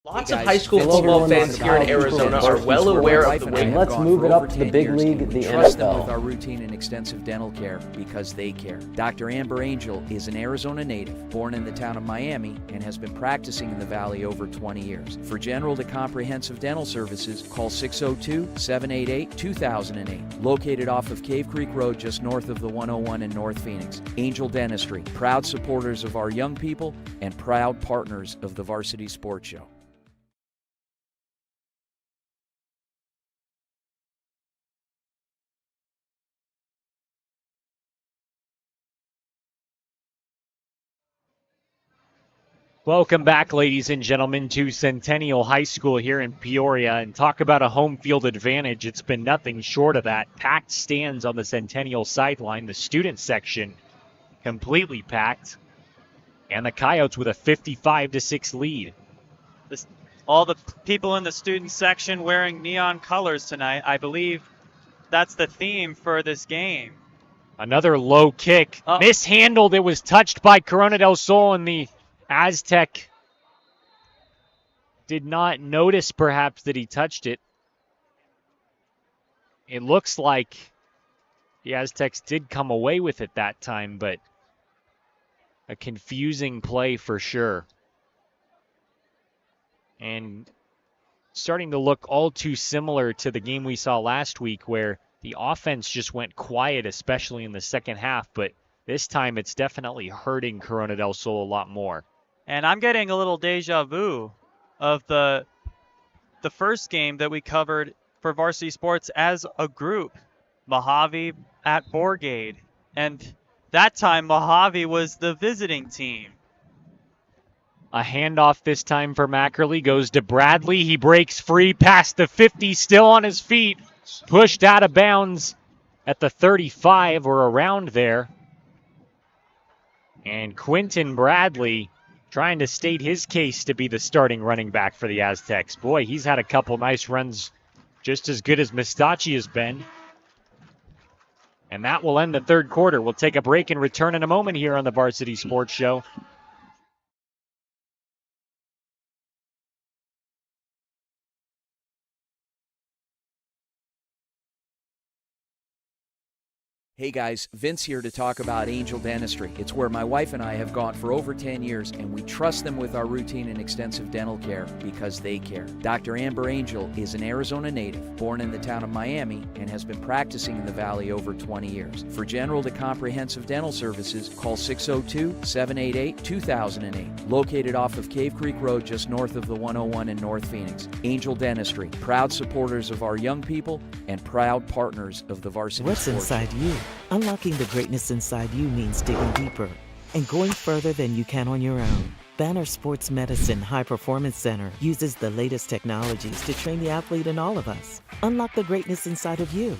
Lots of high school football fans here in Arizona are well aware of the way. Let's move it up to the big league, the Trust them NFL. with our routine and extensive dental care because they care. Dr. Amber Angel is an Arizona native, born in the town of Miami, and has been practicing in the Valley over 20 years. For general to comprehensive dental services, call 602-788-2008. Located off of Cave Creek Road just north of the 101 in North Phoenix. Angel Dentistry, proud supporters of our young people and proud partners of the Varsity Sports Show. Welcome back, ladies and gentlemen, to Centennial High School here in Peoria. And talk about a home field advantage. It's been nothing short of that. Packed stands on the Centennial sideline. The student section completely packed. And the Coyotes with a 55-6 lead. All the people in the student section wearing neon colors tonight. I believe that's the theme for this game. Another low kick. Mishandled. It was touched by Corona del Sol, and the Aztec did not notice perhaps that he touched it. It looks like the Aztecs did come away with it that time, but a confusing play for sure. And starting to look all too similar to the game we saw last week, where the offense just went quiet, especially in the second half, but this time it's definitely hurting Corona del Sol a lot more. And I'm getting a little deja vu of the first game that we covered for Varsity Sports as a group, Mojave at Borgade. And that time Mojave was the visiting team. A handoff this time for Mackerly, goes to Bradley. He breaks free past the 50, still on his feet. Pushed out of bounds at the 35 or around there. And Quentin Bradley trying to state his case to be the starting running back for the Aztecs. Boy, he's had a couple nice runs, just as good as Mestachi has been. And that will end the third quarter. We'll take a break and return in a moment here on the Varsity Sports Show. Hey guys, Vince here to talk about Angel Dentistry. It's where my wife and I have gone for over 10 years, and we trust them with our routine and extensive dental care because they care. Dr. Amber Angel is an Arizona native, born in the town of Miami, and has been practicing in the Valley over 20 years. For general to comprehensive dental services, call 602-788-2008. Located off of Cave Creek Road just north of the 101 in North Phoenix. Angel Dentistry, proud supporters of our young people and proud partners of the Varsity What's Sports inside Show. you? Unlocking the greatness inside you means digging deeper and going further than you can on your own. Banner Sports Medicine High Performance Center uses the latest technologies to train the athlete in all of us. Unlock the greatness inside of you.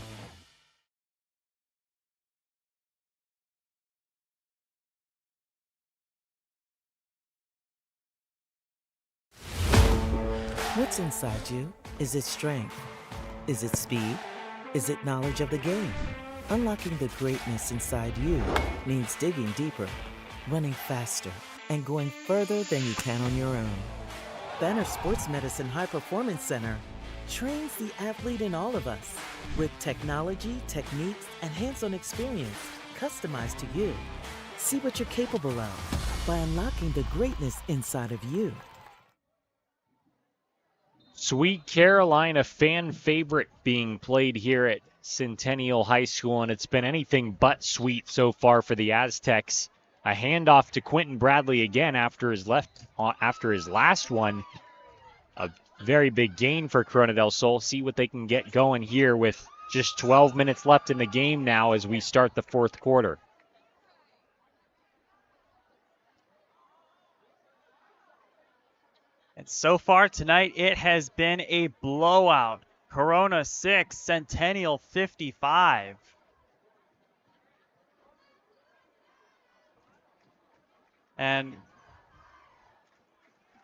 What's inside you? Is it strength? Is it speed? Is it knowledge of the game? Unlocking the greatness inside you means digging deeper, running faster, and going further than you can on your own. Banner Sports Medicine High Performance Center trains the athlete in all of us with technology, techniques, and hands-on experience customized to you. See what you're capable of by unlocking the greatness inside of you. Sweet Caroline, a fan favorite being played here at Centennial High School, and it's been anything but sweet so far for the Aztecs. A handoff to Quentin Bradley again after his last one. A very big gain for Corona del Sol. See what they can get going here with just 12 minutes left in the game now as we start the fourth quarter. And so far tonight, it has been a blowout. Corona 6, Centennial 55. And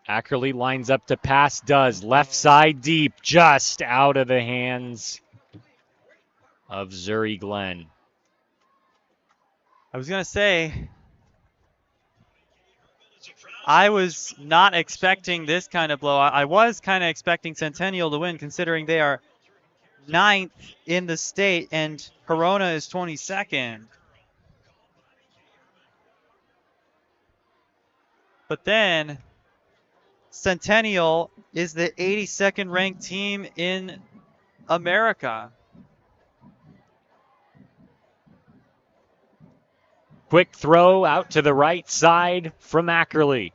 Ackerley lines up to pass, does. Left side deep, just out of the hands of Zuri Glenn. I was going to say, I was not expecting this kind of blowout. I was kind of expecting Centennial to win, considering they are 9th in the state and Corona is 22nd. But then Centennial is the 82nd ranked team in America. Quick throw out to the right side from Ackerley.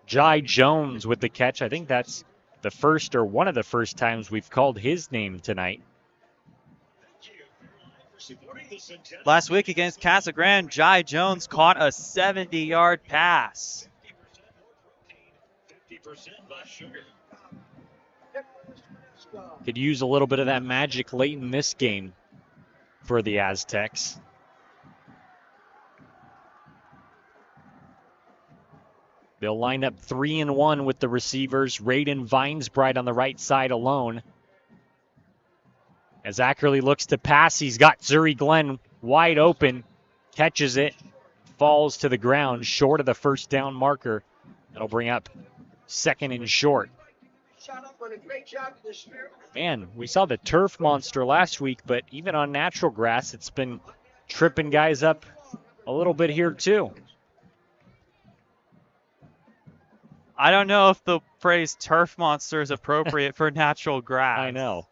Jai Jones with the catch. I think that's the first or one of the first times we've called his name tonight. Last week against Casa Grande, Jai Jones caught a 70-yard pass. Could use a little bit of that magic late in this game for the Aztecs. They'll line up 3-1 with the receivers. Raiden Vinesbright on the right side alone. As Ackerley looks to pass, he's got Zuri Glenn wide open. Catches it, falls to the ground short of the first down marker. That'll bring up 2nd and short. Man, we saw the turf monster last week, but even on natural grass, it's been tripping guys up a little bit here too. I don't know if the phrase turf monster is appropriate for natural grass. I know.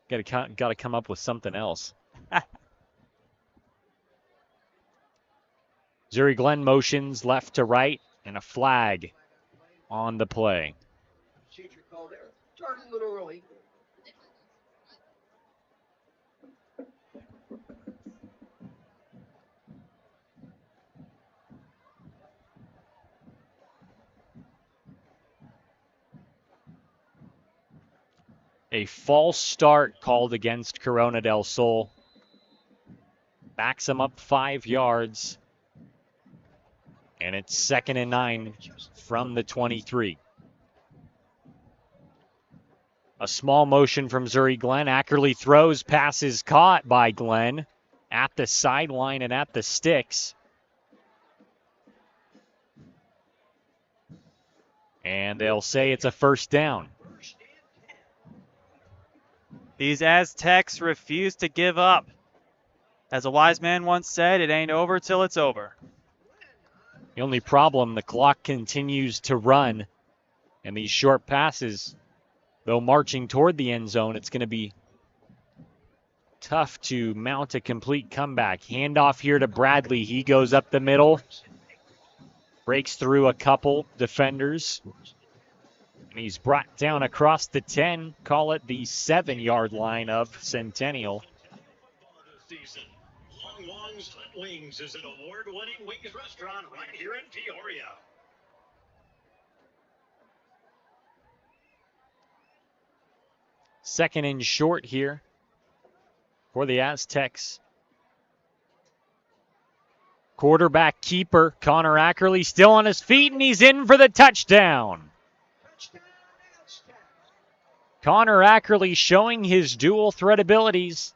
Got to come up with something else. Zuri Glenn motions left to right, and a flag on the play. Started a little early. A false start called against Corona del Sol. Backs him up 5 yards. And it's 2nd and 9 from the 23. A small motion from Zuri Glenn. Ackerley throws, passes caught by Glenn at the sideline and at the sticks. And they'll say it's a first down. These Aztecs refuse to give up. As a wise man once said, it ain't over till it's over. The only problem, the clock continues to run. And these short passes, though marching toward the end zone, it's going to be tough to mount a complete comeback. Handoff here to Bradley. He goes up the middle. Breaks through a couple defenders. And he's brought down across the 10, call it the 7-yard line of Centennial. Long Long's Hot Wings is an award-winning wings restaurant right here in Peoria. Second and short here for the Aztecs. Quarterback keeper Connor Ackerley still on his feet, and he's in for the touchdown. Connor Ackerley showing his dual threat abilities,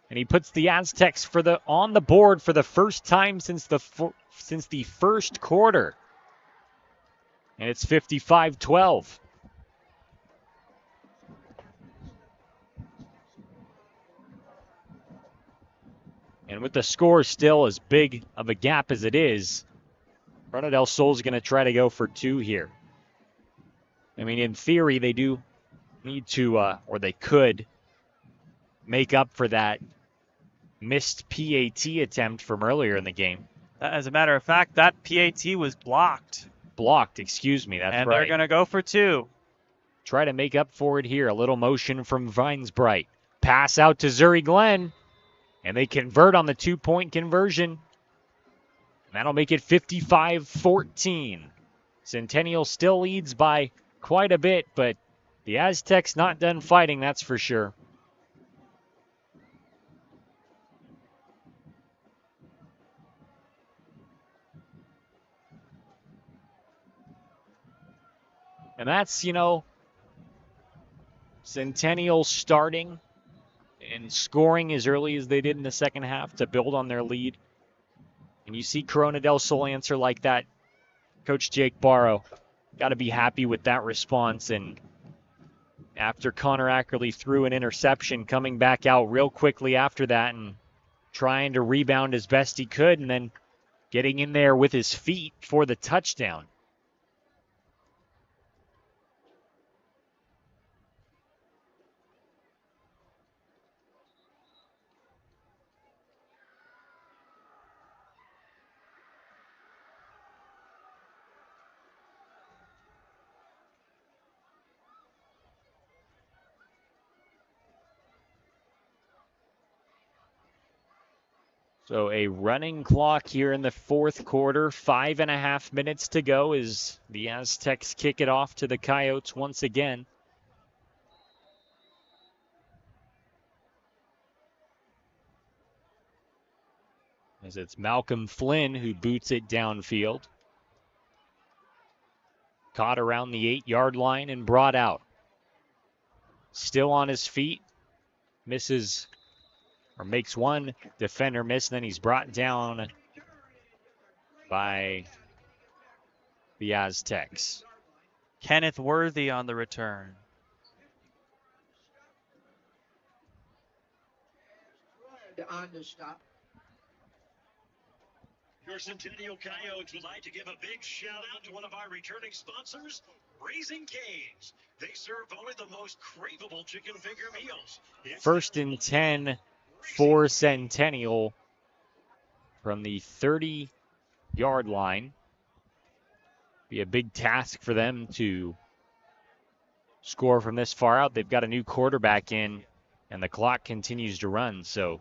and he puts the Aztecs on the board for the first time since the first quarter. And it's 55-12. And with the score still as big of a gap as it is, Corona del Sol's going to try to go for 2 here. I mean, in theory, they do need to, or they could, make up for that missed PAT attempt from earlier in the game. As a matter of fact, that PAT was blocked. Blocked, excuse me, that's and right. And they're going to go for 2. Try to make up for it here. A little motion from Vinesbright. Pass out to Zuri Glenn. And they convert on the 2-point conversion. That'll make it 55-14. Centennial still leads by quite a bit, but the Aztecs not done fighting, that's for sure. And that's, Centennial starting and scoring as early as they did in the second half to build on their lead. And you see Corona del Sol answer like that. Coach Jake Barrow got to be happy with that response. And after Connor Ackerley threw an interception, coming back out real quickly after that and trying to rebound as best he could and then getting in there with his feet for the touchdown. So a running clock here in the fourth quarter. 5.5 minutes to go as the Aztecs kick it off to the Coyotes once again. As it's Malcolm Flynn who boots it downfield. Caught around the 8-yard line and brought out. Still on his feet. Misses or makes one defender miss, and then he's brought down by the Aztecs. Kenneth Worthy on the return. On the stop. Your Centennial Coyotes would like to give a big shout out to one of our returning sponsors, Raising Cane's. They serve only the most craveable chicken finger meals. First and 10 for Centennial from the 30-yard line. Be a big task for them to score from this far out. They've got a new quarterback in, and the clock continues to run. So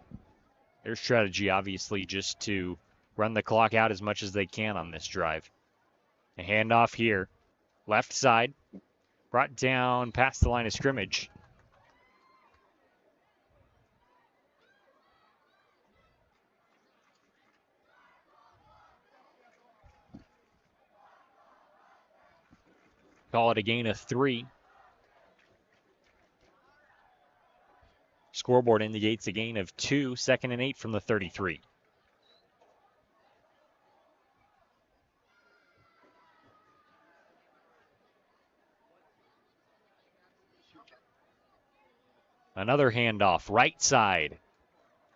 their strategy, obviously, just to run the clock out as much as they can on this drive. A handoff here. Left side. Brought down past the line of scrimmage. Call it a gain of 3. Scoreboard indicates a gain of 2. 2nd and 8 from the 33. Another handoff, right side.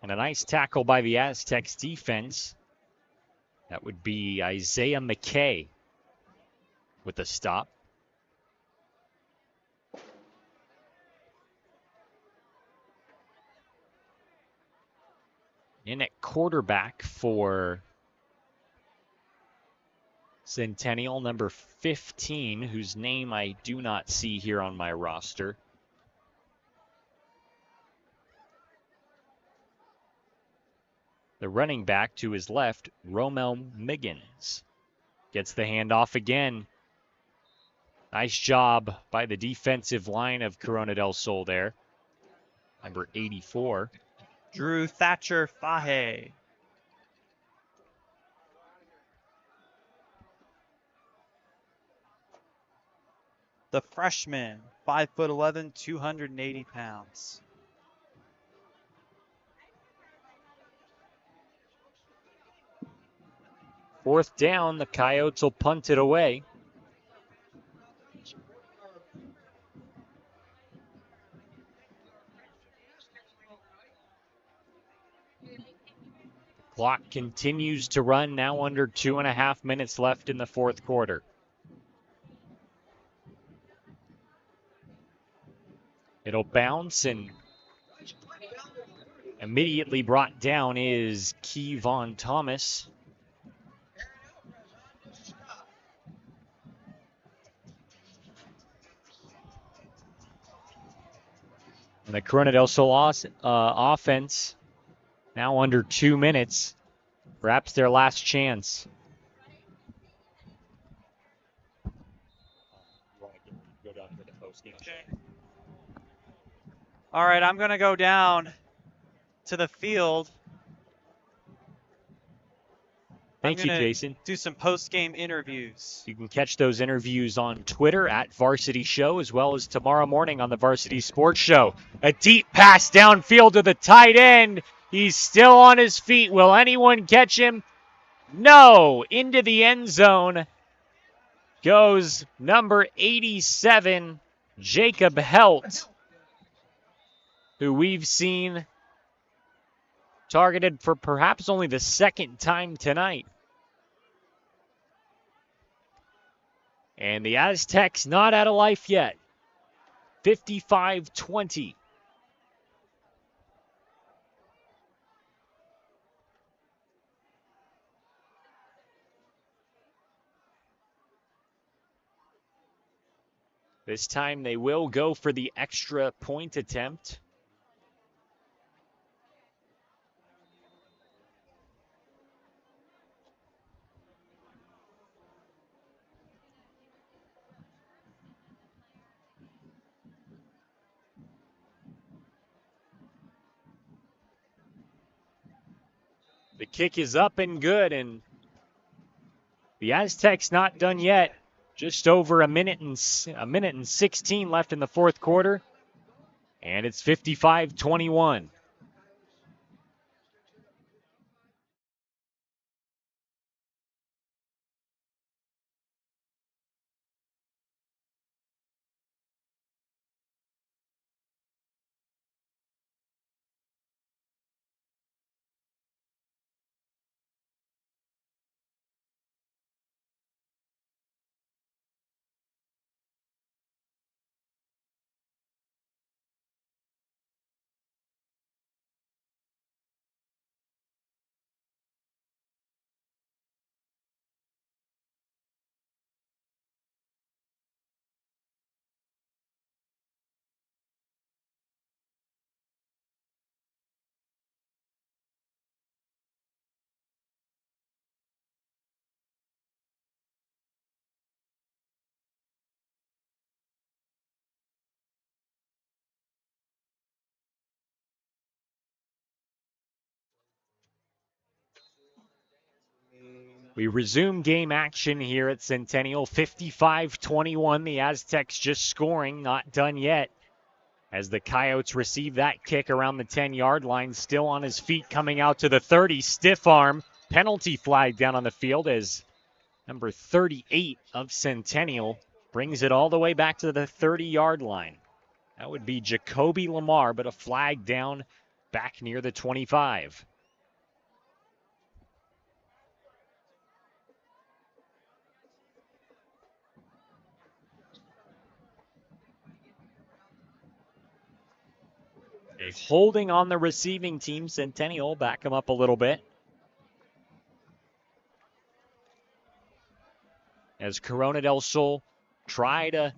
And a nice tackle by the Aztecs defense. That would be Isaiah McKay with the stop. In at quarterback for Centennial, number 15, whose name I do not see here on my roster. The running back to his left, Romel Miggins, gets the handoff again. Nice job by the defensive line of Corona del Sol there. Number 84. Drew Thatcher Fahe. The freshman, 5'11", 280 pounds. Fourth down, the Coyotes will punt it away. Clock continues to run, now under 2.5 minutes left in the fourth quarter. It'll bounce, and immediately brought down is Kevon Thomas. And the Corona del Sol offense, now under 2 minutes, perhaps their last chance. All right, I'm going to go down to the field. Thank you, Jason. Do some post-game interviews. You can catch those interviews on Twitter at Varsity Show, as well as tomorrow morning on the Varsity Sports Show. A deep pass downfield to the tight end. He's still on his feet. Will anyone catch him? No. Into the end zone goes number 87, Jacob Helt, who we've seen targeted for perhaps only the second time tonight. And the Aztecs not out of life yet. 55-20. This time they will go for the extra point attempt. The kick is up and good, and the Aztecs not done yet. Just over a minute and 16 left in the fourth quarter, and it's 55-21. We resume game action here at Centennial. 55-21. The Aztecs just scoring, not done yet. As the Coyotes receive that kick around the 10-yard line, still on his feet coming out to the 30. Stiff arm, penalty flag down on the field as number 38 of Centennial brings it all the way back to the 30-yard line. That would be Jacoby Lamar, but a flag down back near the 25. A holding on the receiving team. Centennial back him up a little bit. As Corona del Sol try to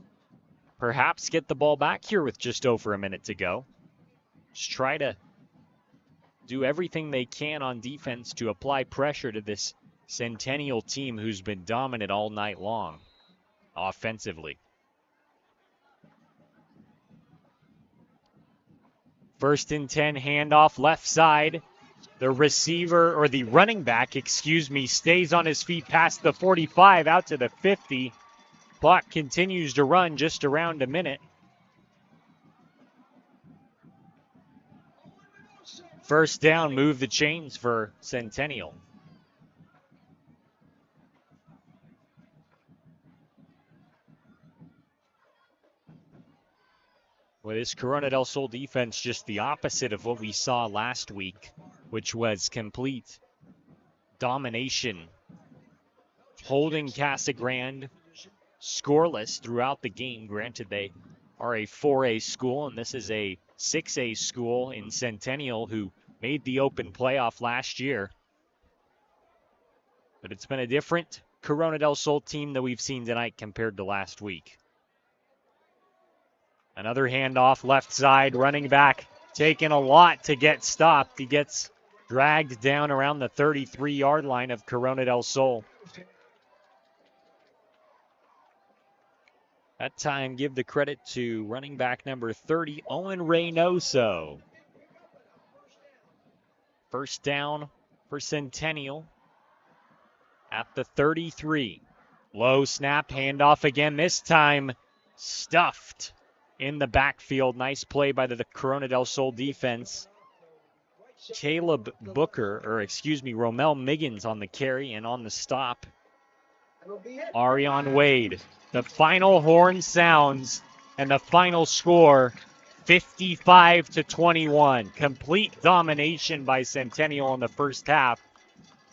perhaps get the ball back here with just over a minute to go. Just try to do everything they can on defense to apply pressure to this Centennial team who's been dominant all night long offensively. First and 10, handoff left side. The receiver, or the running back, stays on his feet past the 45 out to the 50. Clock continues to run just around a minute. First down, move the chains for Centennial. Well, this Corona del Sol defense just the opposite of what we saw last week, which was complete domination, holding Casa Grande scoreless throughout the game. Granted, they are a 4A school, and this is a 6A school in Centennial who made the open playoff last year. But it's been a different Corona del Sol team that we've seen tonight compared to last week. Another handoff left side, running back, taking a lot to get stopped. He gets dragged down around the 33-yard line of Corona del Sol. That time, give the credit to running back number 30, Owen Reynoso. First down for Centennial at the 33. Low snap, handoff again, this time stuffed in the backfield. Nice play by the Corona del Sol defense. Rommel Miggins on the carry, and on the stop, Arion Wade. The final horn sounds, and the final score, 55-21. Complete domination by Centennial in the first half.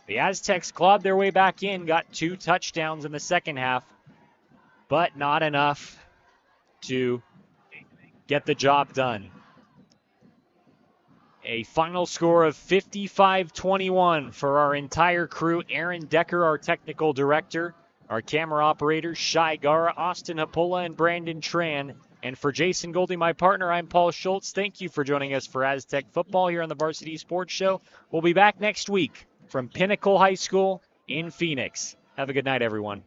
The Aztecs clawed their way back in, got 2 touchdowns in the second half, but not enough to get the job done. A final score of 55-21 for our entire crew. Aaron Decker, our technical director, our camera operators, Shai Gara, Austin Hapola, and Brandon Tran. And for Jason Goldie, my partner, I'm Paul Schultz. Thank you for joining us for Aztec football here on the Varsity Sports Show. We'll be back next week from Pinnacle High School in Phoenix. Have a good night, everyone.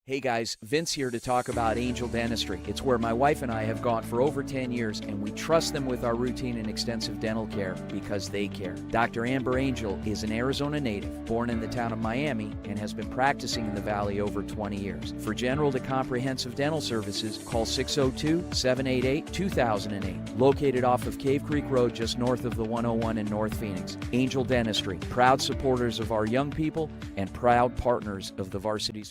Hey guys, Vince here to talk about Angel Dentistry. It's where my wife and I have gone for over 10 years, and we trust them with our routine and extensive dental care because they care. Dr. Amber Angel is an Arizona native, born in the town of Miami, and has been practicing in the Valley over 20 years. For general to comprehensive dental services, call 602-788-2008. Located off of Cave Creek Road just north of the 101 in North Phoenix. Angel Dentistry, proud supporters of our young people and proud partners of the Varsity.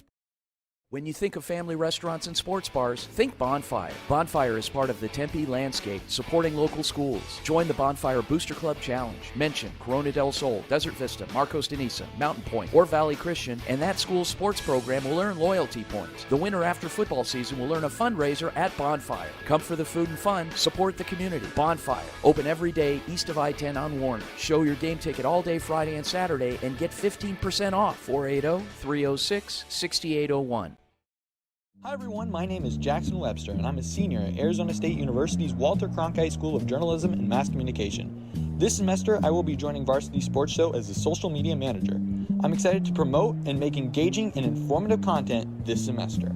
When you think of family restaurants and sports bars, think Bonfire. Bonfire is part of the Tempe landscape, supporting local schools. Join the Bonfire Booster Club Challenge. Mention Corona del Sol, Desert Vista, Marcos de Niza, Mountain Point, or Valley Christian, and that school's sports program will earn loyalty points. The winner after football season will earn a fundraiser at Bonfire. Come for the food and fun, support the community. Bonfire, open every day east of I-10 on Warner. Show your game ticket all day Friday and Saturday and get 15% off. 480-306-6801. Hi everyone, my name is Jackson Webster and I'm a senior at Arizona State University's Walter Cronkite School of Journalism and Mass Communication. This semester I will be joining Varsity Sports Show as the social media manager. I'm excited to promote and make engaging and informative content this semester.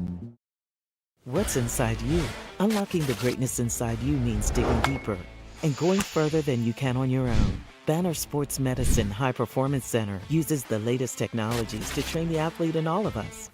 What's inside you? Unlocking the greatness inside you means digging deeper and going further than you can on your own. Banner Sports Medicine High Performance Center uses the latest technologies to train the athlete in all of us.